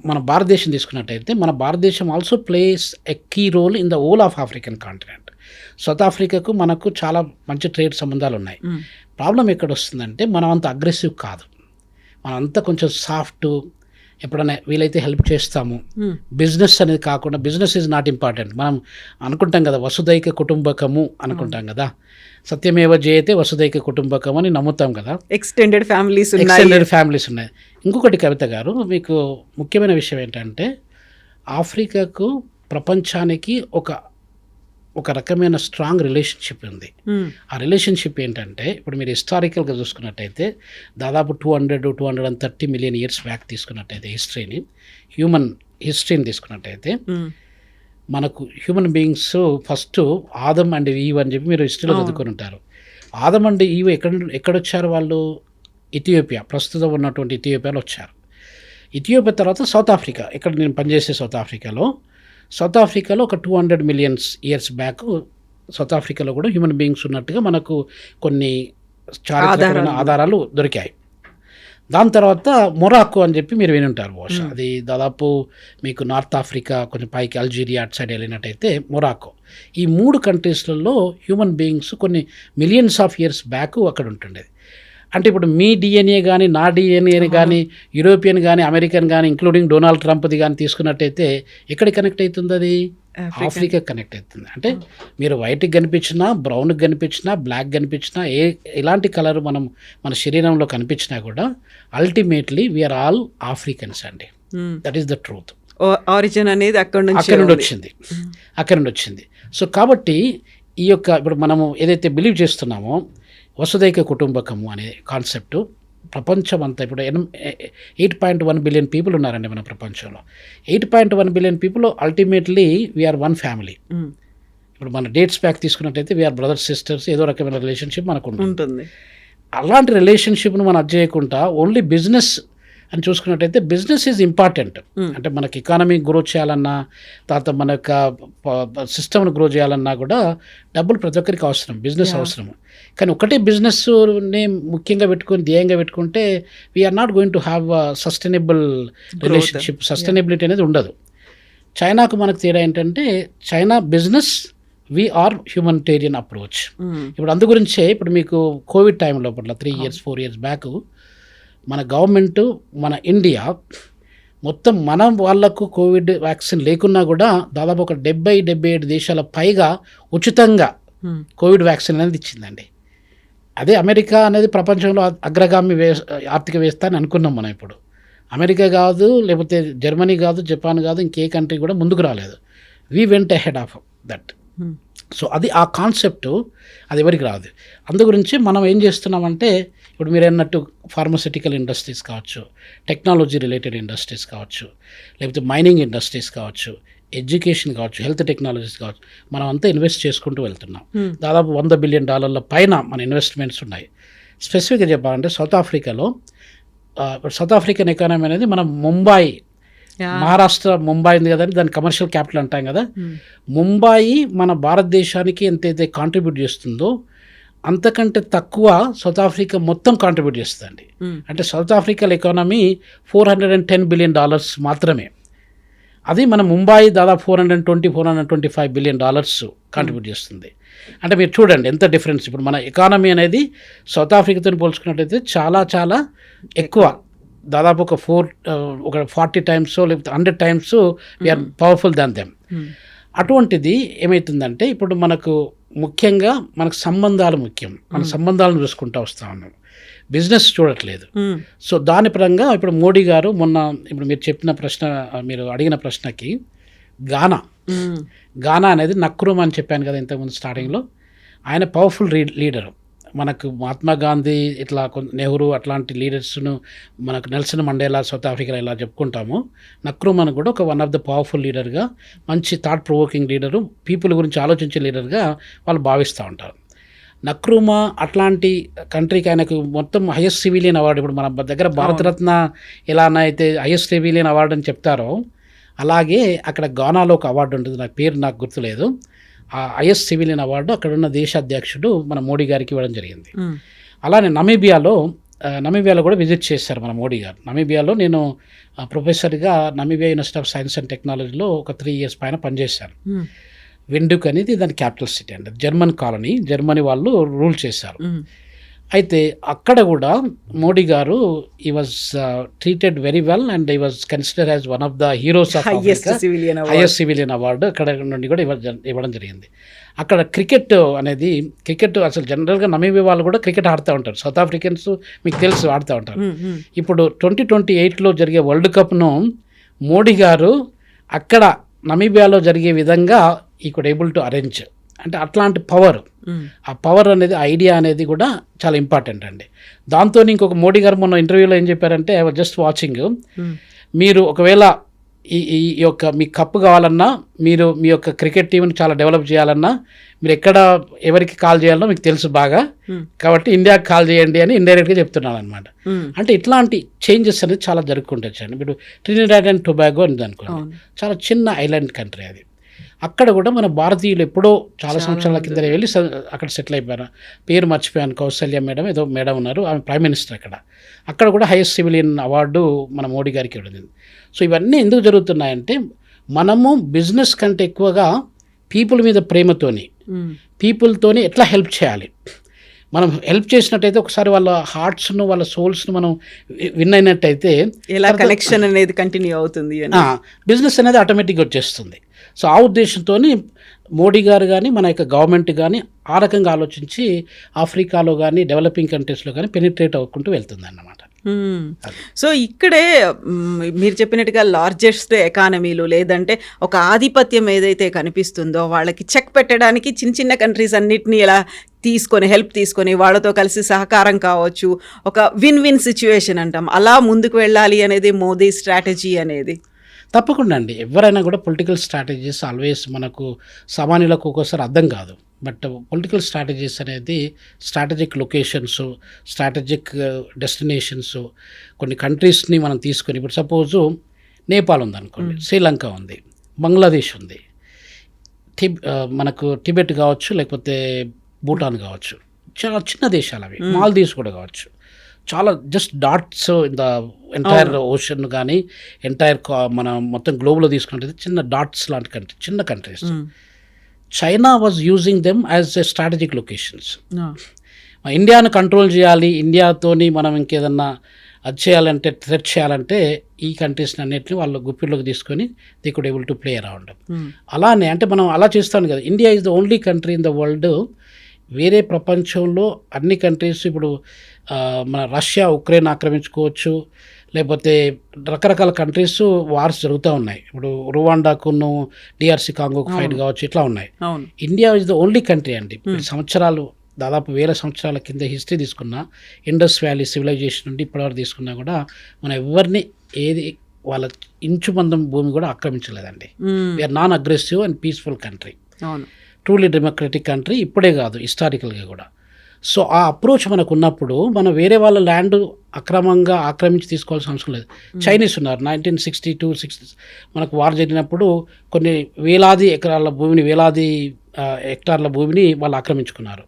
మన భారతదేశం తీసుకున్నట్టయితే మన భారతదేశం also plays a key role in the whole of African continent. South ఆఫ్రికాకు మనకు చాలా మంచి ట్రేడ్ సంబంధాలు ఉన్నాయి. ప్రాబ్లం ఎక్కడ వస్తుందంటే మనం అంత అగ్రెసివ్ కాదు, మనం అంతా కొంచెం సాఫ్ట్, ఎప్పుడైనా వీలైతే హెల్ప్ చేస్తాము. బిజినెస్ అనేది కాకుండా, బిజినెస్ ఈజ్ నాట్ ఇంపార్టెంట్. మనం అనుకుంటాం కదా వసుదైక కుటుంబకము అనుకుంటాం కదా, సత్యమేవ జయతే వసుదైక కుటుంబకం అని నమ్ముతాం కదా. ఎక్స్టెండెడ్ ఫ్యామిలీస్ ఉన్నాయి. ఇంకొకటి కవిత గారు, మీకు ముఖ్యమైన విషయం ఏంటంటే ఆఫ్రికాకు ప్రపంచానికి ఒక రకమైన స్ట్రాంగ్ రిలేషన్షిప్ ఉంది. ఆ రిలేషన్షిప్ ఏంటంటే ఇప్పుడు మీరు హిస్టారికల్గా చూసుకున్నట్టయితే దాదాపు 230 మిలియన్ ఇయర్స్ బ్యాక్ తీసుకున్నట్టయితే హ్యూమన్ హిస్టరీని తీసుకున్నట్టయితే మనకు human beings first Adam and Eve అని చెప్పి మీరు హిస్టరీలో చదువుకొని ఉంటారు. ఆదమ్ అండ్ ఈవ్ ఎక్కడొచ్చారు వాళ్ళు? ఇథియోపియా, ప్రస్తుతం ఉన్నటువంటి ఇథియోపియాలో వచ్చారు. ఇథియోపియా తర్వాత సౌత్ ఆఫ్రికా, ఇక్కడ నేను పనిచేసే సౌత్ ఆఫ్రికాలో ఒక 200 మిలియన్స్ ఇయర్స్ బ్యాక్ సౌత్ ఆఫ్రికాలో కూడా హ్యూమన్ బీయింగ్స్ ఉన్నట్టుగా మనకు కొన్ని చారిత్రకమైన ఆధారాలు దొరికాయి. దాని తర్వాత మొరాకో అని చెప్పి మీరు వినుంటారు బహుశా, అది దాదాపు మీకు నార్త్ ఆఫ్రికా కొంచెం పైకి అల్జీరియా అటు సైడ్ వెళ్ళినట్టయితే మొరాకో. ఈ 3 కంట్రీస్లలో హ్యూమన్ బీయింగ్స్ కొన్ని మిలియన్స్ ఆఫ్ ఇయర్స్ బ్యాక్ అక్కడ ఉంటుండేది. అంటే ఇప్పుడు మీ డిఎన్ఏ కానీ, నా డిఎన్ఏ కానీ, యూరోపియన్ కానీ, అమెరికన్ కానీ, ఇంక్లూడింగ్ డొనాల్డ్ ట్రంప్ది కానీ తీసుకున్నట్టయితే ఎక్కడికి కనెక్ట్ అవుతుంది? అది ఆఫ్రికా కనెక్ట్ అవుతుంది. అంటే మీరు వైట్కి కనిపించినా, బ్రౌన్కి కనిపించినా, బ్లాక్ కనిపించినా, ఎలాంటి కలర్ మన శరీరంలో కనిపించినా కూడా అల్టిమేట్లీ వీఆర్ ఆల్ ఆఫ్రికన్స్ అండి. That is the truth. Origin అనేది అక్కడ నుండి వచ్చింది. సో కాబట్టి ఈ యొక్క ఇప్పుడు మనము ఏదైతే బిలీవ్ చేస్తున్నామో వసుదైక కుటుంబకము అనే కాన్సెప్టు ప్రపంచం అంతా ఇప్పుడు 8.1 బిలియన్ పీపుల్ ఉన్నారండి మన ప్రపంచంలో. 8.1 billion people ultimately we are one family. ఇప్పుడు మన డేట్స్ బ్యాక్ తీసుకున్నట్టయితే వీఆర్ బ్రదర్స్ సిస్టర్స్, ఏదో రకమైన రిలేషన్షిప్ మనకు ఉంటుంది. అలాంటి రిలేషన్షిప్ను మనం అది చేయకుండా ఓన్లీ బిజినెస్ అని చూసుకున్నట్టయితే బిజినెస్ ఈజ్ ఇంపార్టెంట్. అంటే మనకి ఎకానమీ గ్రో చేయాలన్నా, తర్వాత మన యొక్క సిస్టమ్ను గ్రో చేయాలన్నా కూడా డబ్బులు ప్రతి ఒక్కరికి అవసరం, బిజినెస్ అవసరం. కానీ ఒకటే బిజినెస్ని ముఖ్యంగా పెట్టుకొని ధ్యేయంగా పెట్టుకుంటే we are not going to have sustainable relationship. Sustainability అనేది ఉండదు. చైనాకు మనకు తేడా ఏంటంటే China business, we are humanitarian approach. ఇప్పుడు అందు గురించే ఇప్పుడు మీకు కోవిడ్ టైం లోపల 4 ఇయర్స్ బ్యాక్ మన గవర్నమెంటు, మన ఇండియా మొత్తం మన వాళ్లకు కోవిడ్ వ్యాక్సిన్ లేకున్నా కూడా దాదాపు ఒక 77 దేశాల పైగా ఉచితంగా కోవిడ్ వ్యాక్సిన్ అనేది ఇచ్చిందండి. అదే అమెరికా అనేది ప్రపంచంలో అగ్రగామి ఆర్థిక వ్యవస్థ అని అనుకున్నాం మనం. ఇప్పుడు అమెరికా కాదు, లేకపోతే జర్మనీ కాదు, జపాన్ కాదు, ఇంకే కంట్రీ కూడా ముందుకు రాలేదు. We went ahead of that. So అది ఆ కాన్సెప్టు అది ఎవరికి రాదు. అందు గురించి మనం ఏం చేస్తున్నామంటే ఇప్పుడు మీరు అన్నట్టు ఫార్మస్యూటికల్ ఇండస్ట్రీస్ కావచ్చు, టెక్నాలజీ రిలేటెడ్ ఇండస్ట్రీస్ కావచ్చు, లేకపోతే మైనింగ్ ఇండస్ట్రీస్ కావచ్చు, ఎడ్యుకేషన్ కావచ్చు, హెల్త్ టెక్నాలజీస్ కావచ్చు, మనం అంతా ఇన్వెస్ట్ చేసుకుంటూ వెళ్తున్నాం. దాదాపు $100 బిలియన్ పైన మన ఇన్వెస్ట్మెంట్స్ ఉన్నాయి. స్పెసిఫిక్గా చెప్పాలంటే సౌత్ ఆఫ్రికన్ ఎకానమీ అనేది మనం ముంబాయి, మహారాష్ట్ర ముంబాయి ఉంది కదండి, దాని కమర్షియల్ క్యాపిటల్ అంటాం కదా. ముంబాయి మన భారతదేశానికి ఎంతైతే కాంట్రిబ్యూట్ చేస్తుందో అంతకంటే తక్కువ సౌత్ ఆఫ్రికా మొత్తం కాంట్రిబ్యూట్ చేస్తుందండి. అంటే సౌత్ ఆఫ్రికన్ ఎకానమీ $410 బిలియన్ మాత్రమే. అది మన ముంబాయి దాదాపు $425 బిలియన్ కాంట్రిబ్యూట్ చేస్తుంది. అంటే మీరు చూడండి ఎంత డిఫరెన్స్. ఇప్పుడు మన ఎకానమీ అనేది సౌత్ ఆఫ్రికాతో పోల్చుకున్నట్టయితే చాలా చాలా ఎక్కువ, దాదాపు ఒక 40 టైమ్స్ లేకపోతే 100 times we are powerful than them. అటువంటిది ఏమవుతుందంటే ఇప్పుడు మనకు ముఖ్యంగా మనకు సంబంధాలు ముఖ్యం. మన సంబంధాలను చూసుకుంటూ వస్తూ ఉన్నాం, బిజినెస్ చూడట్లేదు. సో దాని పరంగా ఇప్పుడు మోడీ గారు మొన్న ఇప్పుడు మీరు అడిగిన ప్రశ్నకి గానా అనేది నక్రూమ్ అని చెప్పాను కదా ఇంతకుముందు స్టార్టింగ్లో, ఆయన పవర్ఫుల్ లీడరు. మనకు మహాత్మా గాంధీ ఇట్లా నెహ్రూ అట్లాంటి లీడర్స్ను మనకు నెల్సన్ మండేలా సౌత్ ఆఫ్రికాలో ఎలా చెప్పుకుంటామో నక్రూమాను కూడా ఒక వన్ ఆఫ్ ద పవర్ఫుల్ లీడర్గా, మంచి థాట్ ప్రొవోకింగ్ లీడరు, పీపుల్ గురించి ఆలోచించే లీడర్గా వాళ్ళు భావిస్తూ ఉంటారు. నక్రూమా అట్లాంటి కంట్రీకి ఆయనకు మొత్తం హైయెస్ట్ సివిలియన్ అవార్డు, ఇప్పుడు మన దగ్గర భారతరత్న ఎలా అయితే హైయెస్ట్ సివిలియన్ అవార్డు అని చెప్తారో అలాగే అక్కడ గానాలో ఒక అవార్డు ఉంటుంది, నాకు పేరు నాకు గుర్తులేదు. ఆ హైయెస్ట్ సివిలియన్ అవార్డు అక్కడ ఉన్న దేశ అధ్యక్షుడు మన మోడీ గారికి ఇవ్వడం జరిగింది. అలానే నమీబియాలో కూడా విజిట్ చేశారు మన మోడీ గారు. నమీబియాలో నేను ప్రొఫెసర్గా Namibia university of science and టెక్నాలజీలో ఒక 3 years పైన పనిచేశాను. విండుక్ అనేది దాని క్యాపిటల్ సిటీ అండి, జర్మన్ కాలనీ, జర్మనీ వాళ్ళు రూల్ చేశారు. అయితే అక్కడ కూడా Modi garu he was treated very well and he was consider as one of the heroes of highest civilian award అక్కడ నుండి కూడా ఇవ్వడం జరిగింది. అక్కడ క్రికెట్ అసలు జనరల్గా నమీబియా వాళ్ళు కూడా క్రికెట్ ఆడుతూ ఉంటారు, సౌత్ ఆఫ్రికన్స్ మీకు తెలుసు ఆడుతూ ఉంటారు. ఇప్పుడు 2028లో జరిగే వరల్డ్ కప్ను మోడీ గారు అక్కడ నమీబియాలో జరిగే విధంగా ఈ కుడ్ ఏబుల్ టు అరేంజ్. అంటే అట్లాంటి పవర్, ఆ పవర్ అనేది, ఐడియా అనేది కూడా చాలా ఇంపార్టెంట్ అండి. దాంతో ఇంకొక మోడీ గారు మొన్న ఇంటర్వ్యూలో ఏం చెప్పారంటే, ఐ వాజ్ జస్ట్ వాచింగ్, మీరు ఒకవేళ ఈ యొక్క మీ కప్పు కావాలన్నా, మీరు మీ యొక్క క్రికెట్ టీంని చాలా డెవలప్ చేయాలన్నా, మీరు ఎవరికి కాల్ చేయాలనో మీకు తెలుసు బాగా, కాబట్టి ఇండియాకి కాల్ చేయండి అని ఇండైరెక్ట్గా చెప్తున్నాను అనమాట. అంటే ఇట్లాంటి చేంజెస్ అనేది చాలా జరుగుతుంటాయి. ఇప్పుడు ట్రినిడాడ్ అండ్ టొబాగో అని అనుకోండి, చాలా చిన్న ఐలాండ్ కంట్రీ అది. అక్కడ కూడా మన భారతీయులు ఎప్పుడో చాలా సంవత్సరాల కింద వెళ్ళి అక్కడ సెటిల్ అయిపోయారు. పేరు మర్చిపోయాను, కౌసల్య మేడం ఏదో మేడం ఉన్నారు, ఆమె ప్రైమ్ మినిస్టర్ అక్కడ కూడా హైయెస్ట్ సివిలియన్ అవార్డు మన మోడీ గారికి ఇవ్వడం. సో ఇవన్నీ ఎందుకు జరుగుతున్నాయంటే, మనము బిజినెస్ కంటే ఎక్కువగా పీపుల్ మీద ప్రేమతోని, పీపుల్తోని ఎట్లా హెల్ప్ చేయాలి, మనం హెల్ప్ చేసినట్టయితే ఒకసారి వాళ్ళ హార్ట్స్ను, వాళ్ళ సోల్స్ను మనం విన్ అయినట్టయితే ఎలా కనెక్షన్ అనేది కంటిన్యూ అవుతుంది, బిజినెస్ అనేది ఆటోమేటిక్గా వచ్చేస్తుంది. సో ఆ ఉద్దేశంతో మోడీ గారు కానీ మన యొక్క గవర్నమెంట్ కానీ ఆ రకంగా ఆలోచించి ఆఫ్రికాలో కానీ డెవలపింగ్ కంట్రీస్లో కానీ పెనిట్రేట్ అవ్వకుంటూ వెళ్తుంది అన్నమాట. సో ఇక్కడే మీరు చెప్పినట్టుగా లార్జెస్ట్ ఎకానమీలు, లేదంటే ఒక ఆధిపత్యం ఏదైతే కనిపిస్తుందో వాళ్ళకి చెక్ పెట్టడానికి చిన్న చిన్న కంట్రీస్ అన్నిటినీ ఇలా హెల్ప్ తీసుకొని వాళ్ళతో కలిసి సహకారం కావచ్చు, ఒక విన్ విన్ సిచ్యువేషన్ అంటాం, అలా ముందుకు వెళ్ళాలి అనేది మోదీ స్ట్రాటజీ అనేది. తప్పకుండా అండి, ఎవరైనా కూడా పొలిటికల్ స్ట్రాటజీస్ ఆల్వేస్ మనకు సామాన్యులకు ఒక్కోసారి అర్థం కాదు. బట్ పొలిటికల్ స్ట్రాటజీస్ అనేది స్ట్రాటజిక్ లొకేషన్స్, స్ట్రాటజిక్ డెస్టినేషన్స్, కొన్ని కంట్రీస్ని మనం తీసుకొని, ఇప్పుడు సపోజు నేపాల్ ఉందనుకోండి, శ్రీలంక ఉంది, బంగ్లాదేశ్ ఉంది, మనకు టిబెట్ కావచ్చు, లేకపోతే భూటాన్ కావచ్చు, చాలా చిన్న దేశాలు అవి, మాల్దీవ్స్ కూడా కావచ్చు, చాలా just dots in the entire ocean కానీ ఎంటైర్ మన మొత్తం గ్లోబ్లో తీసుకుంటే చిన్న డాట్స్ లాంటి కంట్రీ, చిన్న countries. China was using them as a strategic locations. ఇండియాను కంట్రోల్ చేయాలి, ఇండియాతోని మనం ఇంకేదన్నా అది చేయాలంటే, థ్రెట్ చేయాలంటే ఈ కంట్రీస్ని అన్నిటిని వాళ్ళు గుప్పిలోకి తీసుకొని they could able to play around. అలానే అంటే మనం అలా చేస్తాం కదా, India is the only country in the world, వేరే ప్రపంచంలో అన్ని కంట్రీస్, ఇప్పుడు మన రష్యా ఉక్రెయిన్ ఆక్రమించుకోవచ్చు, లేకపోతే రకరకాల కంట్రీస్ వార్స్ జరుగుతూ ఉన్నాయి. ఇప్పుడు రువాండాకును డిఆర్సీ కాంగోకు ఫైట్ కావచ్చు, ఇట్లా ఉన్నాయి. India is the only country అండి. సంవత్సరాలు, దాదాపు 1000 సంవత్సరాల కింద హిస్టరీ తీసుకున్నా, ఇండస్ వ్యాలీ సివిలైజేషన్ నుండి ఇప్పటివరకు తీసుకున్నా కూడా మనం ఎవరిని వాళ్ళ ఇంచు మందం భూమి కూడా ఆక్రమించలేదండి. We are non aggressive and peaceful country, truly democratic country, ఇప్పుడే కాదు హిస్టారికల్గా కూడా. సో ఆ అప్రోచ్ మనకు ఉన్నప్పుడు మనం వేరే వాళ్ళ ల్యాండ్ అక్రమంగా ఆక్రమించి తీసుకోవాల్సిన అవసరం లేదు. చైనీస్ ఉన్నారు 1962-60 మనకు వార్ జరిగినప్పుడు కొన్ని వేలాది హెక్టార్ల భూమిని వాళ్ళు ఆక్రమించుకున్నారు.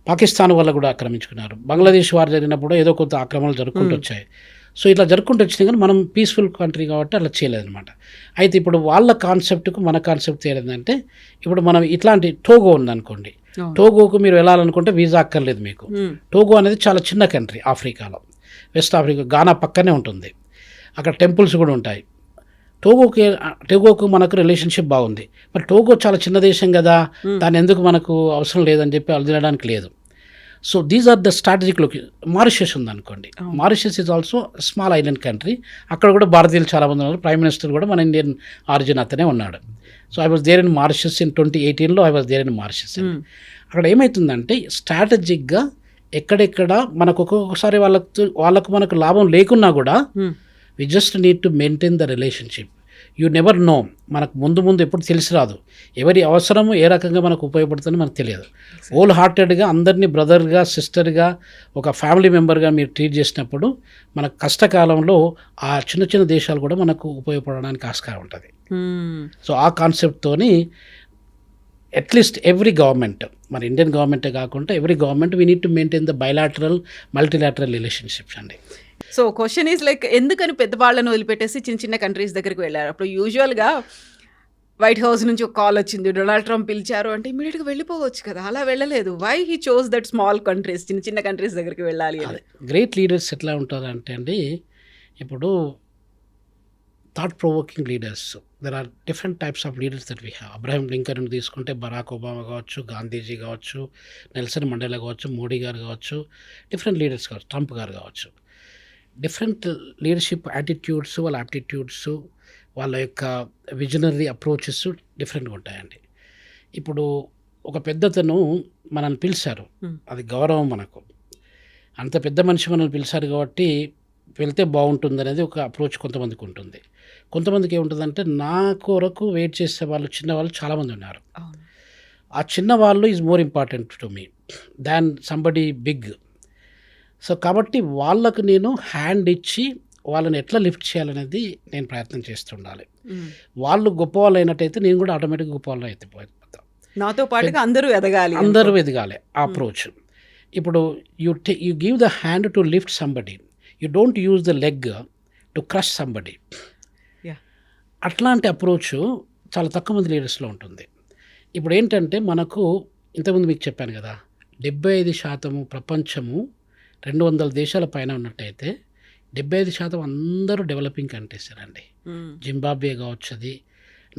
పాకిస్తాన్ వల్ల కూడా ఆక్రమించుకున్నారు. బంగ్లాదేశ్ వార్ జరిగినప్పుడు ఏదో కొంత ఆక్రమణలు జరుపుకుంటూ వచ్చాయి. సో ఇట్లా జరుపుకుంటూ వచ్చినాయి, కానీ మనం పీస్ఫుల్ కంట్రీ కాబట్టి అలా చేయలేదన్నమాట. అయితే ఇప్పుడు వాళ్ళ కాన్సెప్ట్కు మన కాన్సెప్ట్ ఏంటంటే, ఇప్పుడు మనం ఇట్లాంటి టోగో ఉందనుకోండి, టోగోకు మీరు వెళ్ళాలనుకుంటే వీసా అక్కర్లేదు మీకు. టోగో అనేది చాలా చిన్న కంట్రీ ఆఫ్రికాలో, వెస్ట్ ఆఫ్రికా, గానా పక్కనే ఉంటుంది. అక్కడ టెంపుల్స్ కూడా ఉంటాయి. టోగోకు మనకు రిలేషన్షిప్ బాగుంది. మరి టోగో చాలా చిన్న దేశం కదా, దాన్ని ఎందుకు మనకు అవసరం లేదని చెప్పి వదిలేయడానికి లేదు. So these are the strategic location. Mauritius ఉందనుకోండి, Mauritius is also small island country. అక్కడ కూడా భారతీయులు చాలామంది ఉన్నారు. ప్రైమ్ మినిస్టర్ కూడా మన ఇండియన్ ఆరిజిన్ అతనే ఉన్నాడు. So I was there in Mauritius in 2018లో I was there in Mauritius. అక్కడ ఏమవుతుందంటే స్ట్రాటజిక్గా ఎక్కడెక్కడ మనకు ఒక్కొక్కసారి వాళ్ళకు మనకు లాభం లేకున్నా కూడా we just need to maintain the relationship. You never know, మనకు ముందు ఎప్పుడు తెలిసి రాదు ఎవరి అవసరము ఏ రకంగా మనకు ఉపయోగపడుతుందో మనకు తెలియదు. హోల్ హార్టెడ్గా అందరినీ బ్రదర్గా సిస్టర్గా ఒక ఫ్యామిలీ మెంబర్గా మీరు ట్రీట్ చేసినప్పుడు మనకు కష్టకాలంలో ఆ చిన్న చిన్న దేశాలు కూడా మనకు ఉపయోగపడడానికి ఆస్కారం ఉంటుంది. సో ఆ కాన్సెప్ట్తోని అట్లీస్ట్ ఎవ్రీ గవర్నమెంట్, మన ఇండియన్ గవర్నమెంటే కాకుండా every government we need to maintain the bilateral multilateral relationships అండి. సో క్వశ్చన్ ఈజ్ లైక్, ఎందుకని పెద్దవాళ్ళను వదిలిపెట్టేసి చిన్న చిన్న కంట్రీస్ దగ్గరికి వెళ్ళారు? అప్పుడు యూజువల్గా వైట్ హౌస్ నుంచి ఒక కాల్ వచ్చింది, డొనాల్డ్ ట్రంప్ పిలిచారు అంటే ఇమీడియట్గా వెళ్ళిపోవచ్చు కదా, అలా వెళ్ళలేదు. Why he chose that small countries, చిన్న చిన్న కంట్రీస్ దగ్గరికి వెళ్ళాలి అని? గ్రేట్ లీడర్స్ ఎట్లా ఉంటారంటే అండి, ఇప్పుడు thought provoking leaders, there are different types of leaders that we have. Abraham Lincoln తీసుకుంటే బరాక్ ఒబామా కావచ్చు, గాంధీజీ కావచ్చు, నెల్సన్ మండేలా కావచ్చు, మోడీ గారు కావచ్చు, డిఫరెంట్ లీడర్స్ కావచ్చు, ట్రంప్ గారు కావచ్చు. డిఫరెంట్ లీడర్షిప్ యాటిట్యూడ్స్, వాళ్ళ యాప్టిట్యూడ్స్, వాళ్ళ యొక్క విజనరీ అప్రోచెస్ డిఫరెంట్గా ఉంటాయండి. ఇప్పుడు ఒక పెద్దతను మనల్ని పిలిచారు, అది గౌరవం మనకు. అంత పెద్ద మనిషి మనల్ని పిలిచారు కాబట్టి వెళ్తే బాగుంటుంది అనేది ఒక అప్రోచ్ కొంతమందికి ఉంటుంది. కొంతమందికి ఏముంటుందంటే, నా కొరకు వెయిట్ చేసే వాళ్ళు చిన్నవాళ్ళు చాలామంది ఉన్నారు. ఆ చిన్నవాళ్ళు is more important to me than somebody big. So కాబట్టి వాళ్ళకు నేను హ్యాండ్ ఇచ్చి వాళ్ళని ఎట్లా లిఫ్ట్ చేయాలనేది నేను ప్రయత్నం చేస్తుండాలి. వాళ్ళు గొప్పవాళ్ళు అయినట్టయితే నేను కూడా ఆటోమేటిక్గా గొప్పవాళ్ళు అయితే పోతాను. నాతో పాటుగా అందరూ ఎదగాలి, అందరూ ఎదగాలి ఆ అప్రోచ్. ఇప్పుడు you give the hand to lift somebody, you don't use the leg to crush somebody. అట్లాంటి అప్రోచ్ చాలా తక్కువ మంది లీడర్స్లో ఉంటుంది. ఇప్పుడు ఏంటంటే, మనకు ఇంతకుముందు మీకు చెప్పాను కదా, 75% ప్రపంచము 200 దేశాల పైన ఉన్నట్టయితే 75% అందరూ డెవలపింగ్ కంట్రీస్ అండి. జింబాబ్వే కావచ్చు, అది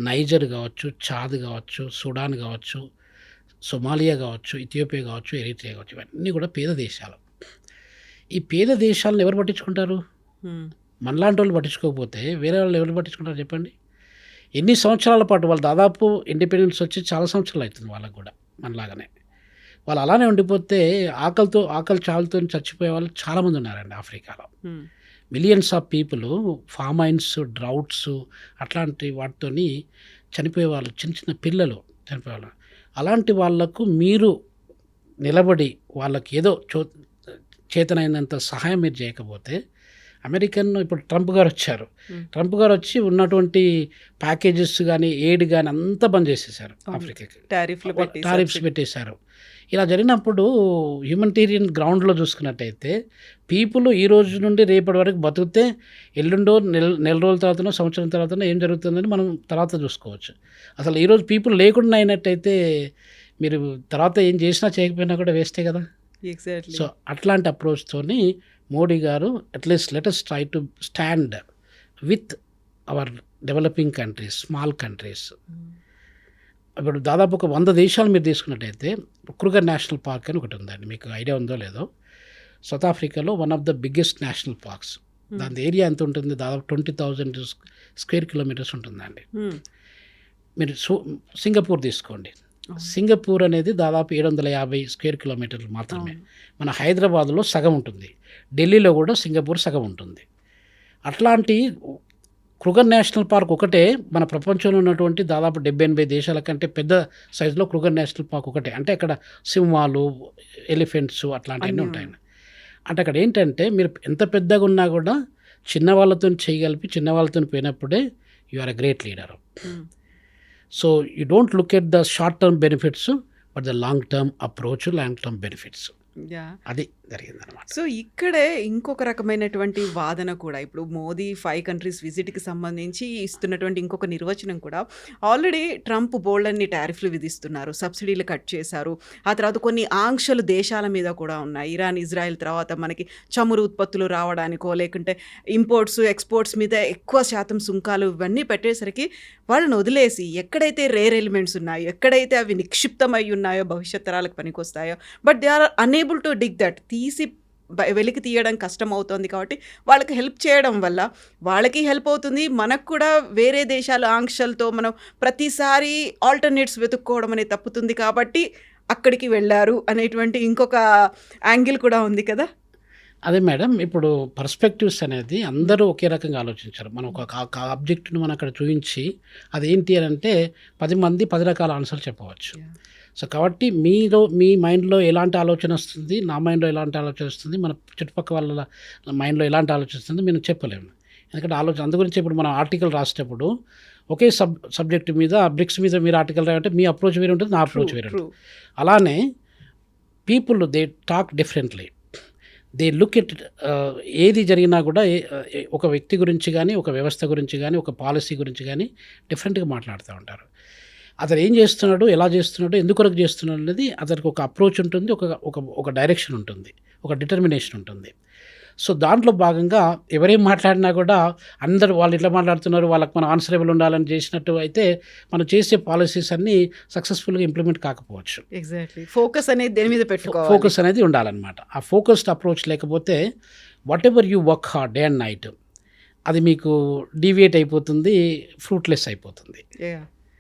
నైజర్ కావచ్చు, చాద్ కావచ్చు, సుడాన్ కావచ్చు, సొమాలియా కావచ్చు, ఇథియోపియా కావచ్చు, ఎరిట్రియా కావచ్చు, ఇవన్నీ కూడా పేద దేశాలు. ఈ పేద దేశాలను ఎవరు పట్టించుకుంటారు? మనలాంటి వాళ్ళు పట్టించుకోకపోతే వేరే వాళ్ళు ఎవరు పట్టించుకుంటారు చెప్పండి? ఎన్ని సంవత్సరాల పాటు వాళ్ళు, దాదాపు ఇండిపెండెన్స్ వచ్చి చాలా సంవత్సరాలు అవుతుంది వాళ్ళకు కూడా మనలాగానే. వాళ్ళు అలానే ఉండిపోతే ఆకలి చాలుతో చచ్చిపోయే వాళ్ళు చాలామంది ఉన్నారండి ఆఫ్రికాలో. మిలియన్స్ ఆఫ్ పీపుల్ ఫామైన్స్, డ్రౌట్స్ అట్లాంటి వాటితోని చనిపోయే వాళ్ళు, చిన్న చిన్న పిల్లలు చనిపోయేవాళ్ళు. అలాంటి వాళ్లకు మీరు నిలబడి వాళ్ళకి ఏదో చేతనైనంత సహాయం మీరు చేయకపోతే, అమెరికన్ ఇప్పుడు ట్రంప్ గారు వచ్చారు, ట్రంప్ గారు వచ్చి ఉన్నటువంటి ప్యాకేజెస్ కానీ ఎయిడ్ కానీ అంతా బంద్ చేసేసారు, ఆఫ్రికాకి టారిఫ్స్ పెట్టేశారు. ఇలా జరిగినప్పుడు హ్యూమనిటేరియన్ గ్రౌండ్లో చూసుకున్నట్టయితే పీపుల్ ఈ రోజు నుండి రేపటి వరకు బతికితే ఎల్లుండో నెల రోజుల తర్వాతనో సంవత్సరం తర్వాతనో ఏం జరుగుతుందని మనం తర్వాత చూసుకోవచ్చు. అసలు ఈరోజు పీపుల్ లేకుండా అయినట్టయితే మీరు తర్వాత ఏం చేసినా చేయకపోయినా కూడా వేస్టే కదా. సో అట్లాంటి అప్రోచ్తోని మోడీ గారు at least let us try to stand with our developing countries, small countries. ఇప్పుడు దాదాపు ఒక 100 దేశాలు మీరు తీసుకున్నట్టయితే, క్రూగర్ నేషనల్ పార్క్ అని ఒకటి ఉందండి, మీకు ఐడియా ఉందో లేదో. సౌత్ ఆఫ్రికాలో one of the biggest national parks. దాని ఏరియా ఎంత ఉంటుంది? దాదాపు 20,000 స్క్వేర్ కిలోమీటర్స్ ఉంటుందండి. మీరు సింగపూర్ తీసుకోండి, సింగపూర్ అనేది దాదాపు 750 స్క్వేర్ కిలోమీటర్లు మాత్రమే. మన హైదరాబాద్లో సగం ఉంటుంది, ఢిల్లీలో కూడా సింగపూర్ సగం ఉంటుంది. అట్లాంటి క్రూగర్ నేషనల్ పార్క్ ఒకటే మన ప్రపంచంలో ఉన్నటువంటి దాదాపు 70-80 దేశాల కంటే పెద్ద సైజులో క్రూగర్ నేషనల్ పార్క్ ఒకటే. అంటే అక్కడ సింహాలు, ఎలిఫెంట్స్ అట్లాంటివన్నీ ఉంటాయండి. అంటే అక్కడ ఏంటంటే, మీరు ఎంత పెద్దగా ఉన్నా కూడా చిన్న వాళ్ళతో చేయగలిపి చిన్న వాళ్ళతో పోయినప్పుడే you are a great leader. So you don't look at the short term benefits but the long term approach, long term benefits. అది జరిగిందనమాట. సో ఇక్కడే ఇంకొక రకమైనటువంటి వాదన కూడా ఇప్పుడు మోదీ 5 కంట్రీస్ విజిట్కి సంబంధించి ఇస్తున్నటువంటి ఇంకొక నిర్వచనం కూడా ఆల్రెడీ ట్రంప్ బోల్డన్ని టారిఫ్లు విధిస్తున్నారు, సబ్సిడీలు కట్ చేశారు, ఆ తర్వాత కొన్ని ఆంక్షలు దేశాల మీద కూడా ఉన్నాయి. ఇరాన్ ఇజ్రాయెల్ తర్వాత మనకి చమురు ఉత్పత్తులు రావడానికో లేకుంటే ఇంపోర్ట్స్ ఎక్స్పోర్ట్స్ మీద ఎక్కువ శాతం సుంకాలు ఇవన్నీ పెట్టేసరికి వాళ్ళని వదిలేసి ఎక్కడైతే రేర్ ఎలిమెంట్స్ ఉన్నాయో, ఎక్కడైతే అవి నిక్షిప్తమై ఉన్నాయో, భవిష్యత్ తరాలకు పనికొస్తాయో, but they are unable to dig that, తీసి వెలికి తీయడం కష్టం అవుతుంది. కాబట్టి వాళ్ళకి హెల్ప్ చేయడం వల్ల వాళ్ళకి హెల్ప్ అవుతుంది, మనకు కూడా వేరే దేశాల ఆంక్షలతో మనం ప్రతిసారి ఆల్టర్నేట్స్ వెతుక్కోవడం అనేది తప్పుతుంది. కాబట్టి అక్కడికి వెళ్ళారు అనేటువంటి ఇంకొక యాంగిల్ కూడా ఉంది కదా. అదే మేడం, ఇప్పుడు పర్స్పెక్టివ్స్ అనేది అందరూ ఒకే రకంగా ఆలోచించారు. మనం ఒక ఆబ్జెక్ట్ను మనం అక్కడ చూపించి అదేంటి అని అంటే 10 మంది 10 రకాల ఆన్సర్లు చెప్పవచ్చు. సో కాబట్టి మీ మైండ్లో ఎలాంటి ఆలోచన వస్తుంది, నా మైండ్లో ఎలాంటి ఆలోచన వస్తుంది, మన చుట్టుపక్కల వాళ్ళ మైండ్లో ఎలాంటి ఆలోచన వస్తుంది మేము చెప్పలేము. ఎందుకంటే అందు గురించి ఇప్పుడు మనం ఆర్టికల్ రాసేటప్పుడు ఒకే సబ్జెక్ట్ మీద బ్రిక్స్ మీద మీరు ఆర్టికల్ రాయంటే మీ అప్రోచ్ వేరే ఉంటుంది, నా అప్రోచ్ వేరే ఉంటుంది. అలానే people they talk differently, they look at ఏది జరిగినా కూడా ఒక వ్యక్తి గురించి కానీ, ఒక వ్యవస్థ గురించి కానీ, ఒక పాలసీ గురించి కానీ డిఫరెంట్గా మాట్లాడుతూ ఉంటారు. అతను ఏం చేస్తున్నాడు, ఎలా చేస్తున్నాడు, ఎందుకొరకు చేస్తున్నాడు అనేది అతనికి ఒక అప్రోచ్ ఉంటుంది, ఒక డైరెక్షన్ ఉంటుంది, ఒక డిటర్మినేషన్ ఉంటుంది. సో దాంట్లో భాగంగా ఎవరేం మాట్లాడినా కూడా అందరూ వాళ్ళు ఇట్లా మాట్లాడుతున్నారు, వాళ్ళకి మనం ఆన్సరబుల్ ఉండాలని చేసినట్టు అయితే మనం చేసే పాలసీస్ అన్నీ సక్సెస్ఫుల్గా ఇంప్లిమెంట్ కాకపోవచ్చు. ఎగ్జాక్ట్లీ ఫోకస్ అనేది దేని మీద పెట్టుకోవాలి, ఫోకస్ అనేది ఉండాలన్నమాట. ఆ ఫోకస్డ్ అప్రోచ్ లేకపోతే what ever you work hard day and night అది మీకు డీవియేట్ అయిపోతుంది, ఫ్రూట్లెస్ అయిపోతుంది.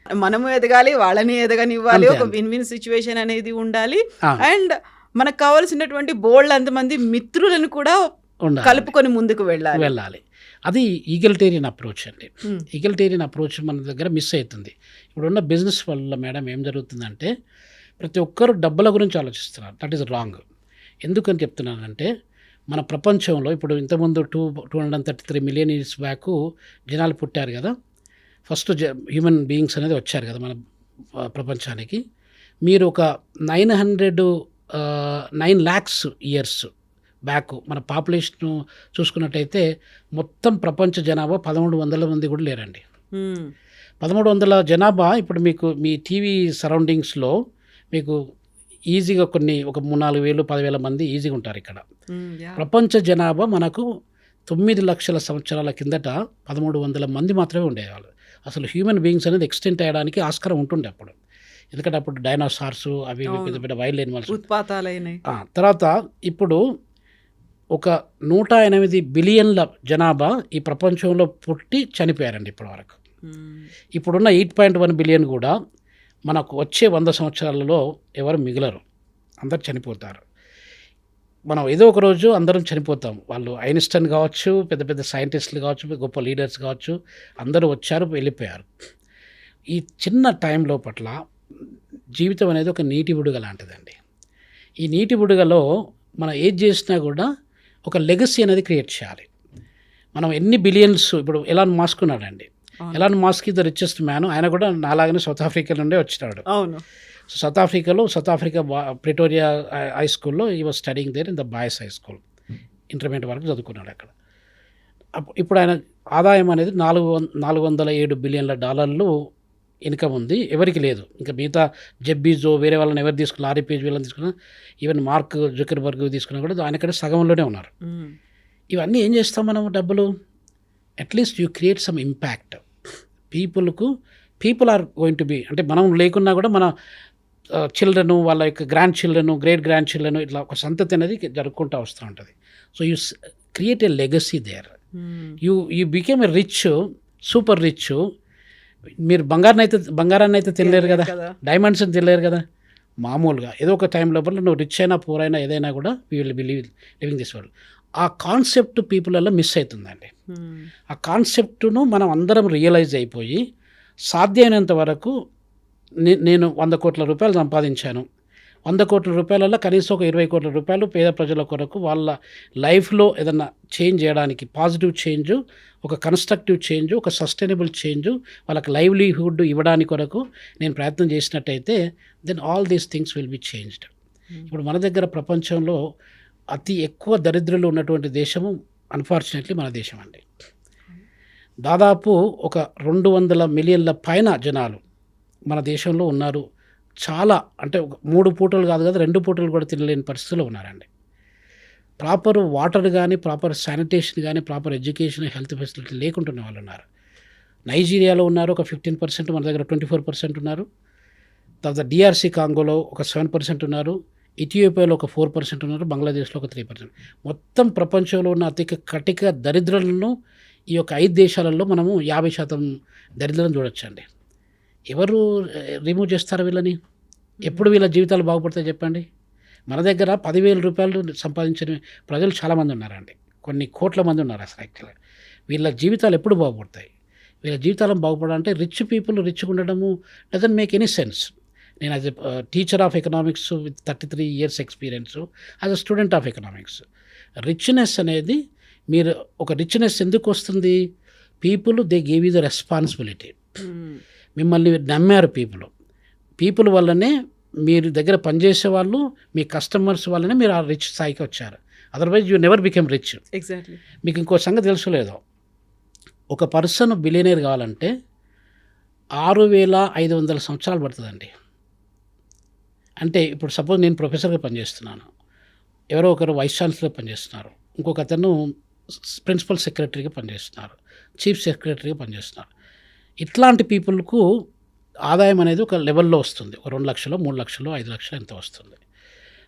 మనము ఎదగాలి, వాళ్ళని ఎదగనివ్వాలి, ఒక విన్ విన్ సిచ్యువేషన్ అనేది ఉండాలి. అండ్ మనకు కావాల్సినటువంటి బోల్డ్ అంతమంది మిత్రులను కూడా కలుపుకొని ముందుకు వెళ్ళాలి. అది ఈగల్టేరియన్ అప్రోచ్ అండి. ఈగల్టేరియన్ అప్రోచ్ మన దగ్గర మిస్ అవుతుంది. ఇప్పుడున్న బిజినెస్ వల్ల మేడం ఏం జరుగుతుందంటే ప్రతి ఒక్కరు డబ్బుల గురించి ఆలోచిస్తున్నారు. That is wrong. ఎందుకని చెప్తున్నానంటే మన ప్రపంచంలో ఇప్పుడు ఇంతకుముందు 233 మిలియన్ ఇయర్స్ బ్యాక్ జనాలు పుట్టారు కదా, ఫస్ట్ హ్యూమన్ బీయింగ్స్ అనేది వచ్చారు కదా మన ప్రపంచానికి. మీరు ఒక 9 lakhs ఇయర్స్ బ్యాక్ మన పాపులేషన్ చూసుకున్నట్టయితే మొత్తం ప్రపంచ జనాభా 1300 మంది కూడా లేరండి. 1300 జనాభా ఇప్పుడు మీకు మీ టీవీ సరౌండింగ్స్లో మీకు ఈజీగా ఒక 3-4 వేలు 10,000 మంది ఈజీగా ఉంటారు ఇక్కడ. ప్రపంచ జనాభా మనకు 9 లక్షల సంవత్సరాల కిందట 1300 మంది మాత్రమే ఉండేవాళ్ళు. అసలు హ్యూమన్ బీయింగ్స్ అనేది ఎక్స్టెంట్ అయ్యడానికి ఆస్కారం ఉంటుండే అప్పుడు. ఎందుకంటే అప్పుడు డైనోసార్స్ అవి పెద్ద పెద్ద వైల్డ్ ఎనిమల్స్ ఉత్పాతాలైనాయి. తర్వాత ఇప్పుడు ఒక 108 బిలియన్ల జనాభా ఈ ప్రపంచంలో పుట్టి చనిపోయారండి ఇప్పటి వరకు. ఇప్పుడున్న 8.1 బిలియన్ కూడా మనకు వచ్చే 100 సంవత్సరాలలో ఎవరు మిగలరు, అందరు చనిపోతారు. మనం ఏదో ఒక రోజు అందరం చనిపోతాం. వాళ్ళు ఐన్స్టైన్ కావచ్చు, పెద్ద పెద్ద సైంటిస్టులు కావచ్చు, గొప్ప లీడర్స్ కావచ్చు, అందరూ వచ్చారు వెళ్ళిపోయారు. ఈ చిన్న టైం లోపట్ల జీవితం అనేది ఒక నీటి బుడగ లాంటిదండి. ఈ నీటి బుడగలో మనం ఏది చేసినా కూడా ఒక లెగసీ అనేది క్రియేట్ చేయాలి. మనం ఎన్ని బిలియన్స్ ఇప్పుడు ఎలాన్ మాస్క్ ఉన్నాడండి. Elon Musk the richest man. ఆయన కూడా నాలాగానే సౌత్ ఆఫ్రికా నుండే వచ్చినాడు. అవును. So south Africa Pretoria high స్కూల్లో he was studying there in the boys high school. Intermediate వరకు చదువుకున్నాడు అక్కడ. ఇప్పుడు ఆయన ఆదాయం అనేది $407 బిలియన్ల ఇన్కమ్ ఉంది. ఎవరికి లేదు. ఇంకా మిగతా జెఫ్ బెజోస్ వేరే వాళ్ళని ఎవరు తీసుకున్నా, లారీ పేజ్ వీళ్ళని తీసుకున్నా, ఈవెన్ మార్క్ జుకర్బర్గ్ తీసుకున్నా కూడా ఆయన ఇక్కడ సగంలోనే ఉన్నారు. ఇవన్నీ ఏం చేస్తాం మనం డబ్బులు? At least you create some impact. People are going to be, అంటే మనం లేకున్నా కూడా మన చిల్డ్రన్, వాళ్ళ యొక్క grand children, great grand children, ఇట్లా ఒక సంతతి అనేది జరుపుకుంటూ వస్తూ ఉంటుంది. So you create a legacy there. You became a rich, super rich. మీరు బంగారాన్ని అయితే తినలేరు కదా, డైమండ్స్ అని తినలేరు కదా. మామూలుగా ఏదో ఒక టైం లోపల నువ్వు రిచ్ అయినా పూర్ అయినా ఏదైనా కూడా we will be living this world. ఆ కాన్సెప్ట్ పీపుల్లో మిస్ అవుతుందండి. ఆ కాన్సెప్ట్ను మనం అందరం రియలైజ్ అయిపోయి సాధ్యమైనంత వరకు నేను 100 కోట్ల రూపాయలు సంపాదించాను, 100 కోట్ల రూపాయలలో కనీసం ఒక 20 కోట్ల రూపాయలు పేద ప్రజల కొరకు వాళ్ళ లైఫ్లో ఏదన్నా చేంజ్ చేయడానికి, పాజిటివ్ చేంజ్, ఒక కన్స్ట్రక్టివ్ చేంజ్, ఒక సస్టైనబుల్ చేంజ్, వాళ్ళకి లైవ్లీహుడ్ ఇవ్వడానికి కొరకు నేను ప్రయత్నం చేసినట్టయితే then all these things will be changed. ఇప్పుడు మన దగ్గర ప్రపంచంలో అతి ఎక్కువ దరిద్రులు ఉన్నటువంటి దేశము అన్ఫార్చునేట్లీ మన దేశం అండి. దాదాపు ఒక 200 మిలియన్ల పైన జనాలు మన దేశంలో ఉన్నారు. చాలా అంటే ఒక 3 పూటలు కాదు కదా, 2 పూటలు కూడా తినలేని పరిస్థితిలో ఉన్నారండి. ప్రాపర్ వాటర్ కానీ, ప్రాపర్ శానిటేషన్ కానీ, ప్రాపర్ ఎడ్యుకేషన్, హెల్త్ ఫెసిలిటీ లేకుంటున్న వాళ్ళు ఉన్నారు. నైజీరియాలో ఉన్నారు ఒక 15%, మన దగ్గర 24% ఉన్నారు. తర్వాత డిఆర్సీ కాంగోలో ఒక 7% ఉన్నారు. ఇథియోపియాలో ఒక 4% ఉన్నారు. బంగ్లాదేశ్లో ఒక 3%. మొత్తం ప్రపంచంలో ఉన్న అతి కటిక దరిద్రులను ఈ యొక్క 5 దేశాలలో మనము 50% దరిద్రం చూడొచ్చండి. ఎవరు రిమూవ్ చేస్తారు వీళ్ళని? ఎప్పుడు వీళ్ళ జీవితాలు బాగుపడతాయి చెప్పండి? మన దగ్గర 10,000 రూపాయలు సంపాదించిన ప్రజలు చాలామంది ఉన్నారండి. కొన్ని కోట్ల మంది ఉన్నారు అసలు యాక్చువల్గా. వీళ్ళ జీవితాలు ఎప్పుడు బాగుపడతాయి? వీళ్ళ జీవితాలను బాగుపడాలంటే రిచ్ పీపుల్ రిచ్గా ఉండడము డజంట్ మేక్ ఎనీ సెన్స్. నేను as a teacher of economics with 33 years experience, as a student of economics, richness అనేది మీరు ఒక రిచ్నెస్ ఎందుకు వస్తుంది? People they gave you the responsibility. మిమ్మల్ని నమ్మారు పీపుల్ వల్లనే మీరు దగ్గర పనిచేసే వాళ్ళు, మీ కస్టమర్స్ వల్లనే మీరు ఆ రిచ్ స్థాయికి వచ్చారు. Otherwise you never become rich. Exactly. మీకు ఇంకో సంగతి తెలుసు లేదో, ఒక పర్సన్ బిలియనీర్ కావాలంటే 6,500 సంవత్సరాలు పడుతుందండి. అంటే ఇప్పుడు సపోజ్ నేను ప్రొఫెసర్గా పనిచేస్తున్నాను, ఎవరో ఒకరు వైస్ ఛాన్సలర్ పనిచేస్తున్నారు, ఇంకొక అతను ప్రిన్సిపల్ సెక్రటరీగా పనిచేస్తున్నారు, చీఫ్ సెక్రటరీగా పనిచేస్తున్నారు. ఇట్లాంటి పీపుల్కు ఆదాయం అనేది ఒక లెవెల్లో వస్తుంది. ఒక 2 లక్షలు, 3 లక్షలు, 5 లక్షలు ఎంత వస్తుంది.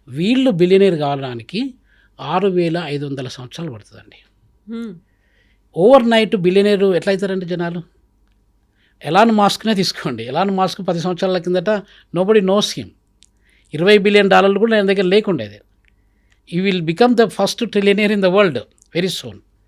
వీళ్ళు బిలియనీర్ కావడానికి 6,500 సంవత్సరాలు పడుతుందండి. ఓవర్ నైట్ బిలియనీర్ ఎట్లా అవుతారండి జనాలు? ఎలాన్ మాస్క్నే తీసుకోండి. ఎలాన్ మాస్క్ 10 సంవత్సరాల కిందట నోబడి నోస్ హిమ్. $20 బిలియన్ కూడా ఆయన దగ్గర లేకుండేది. You will become the first trillionaire in the world very soon.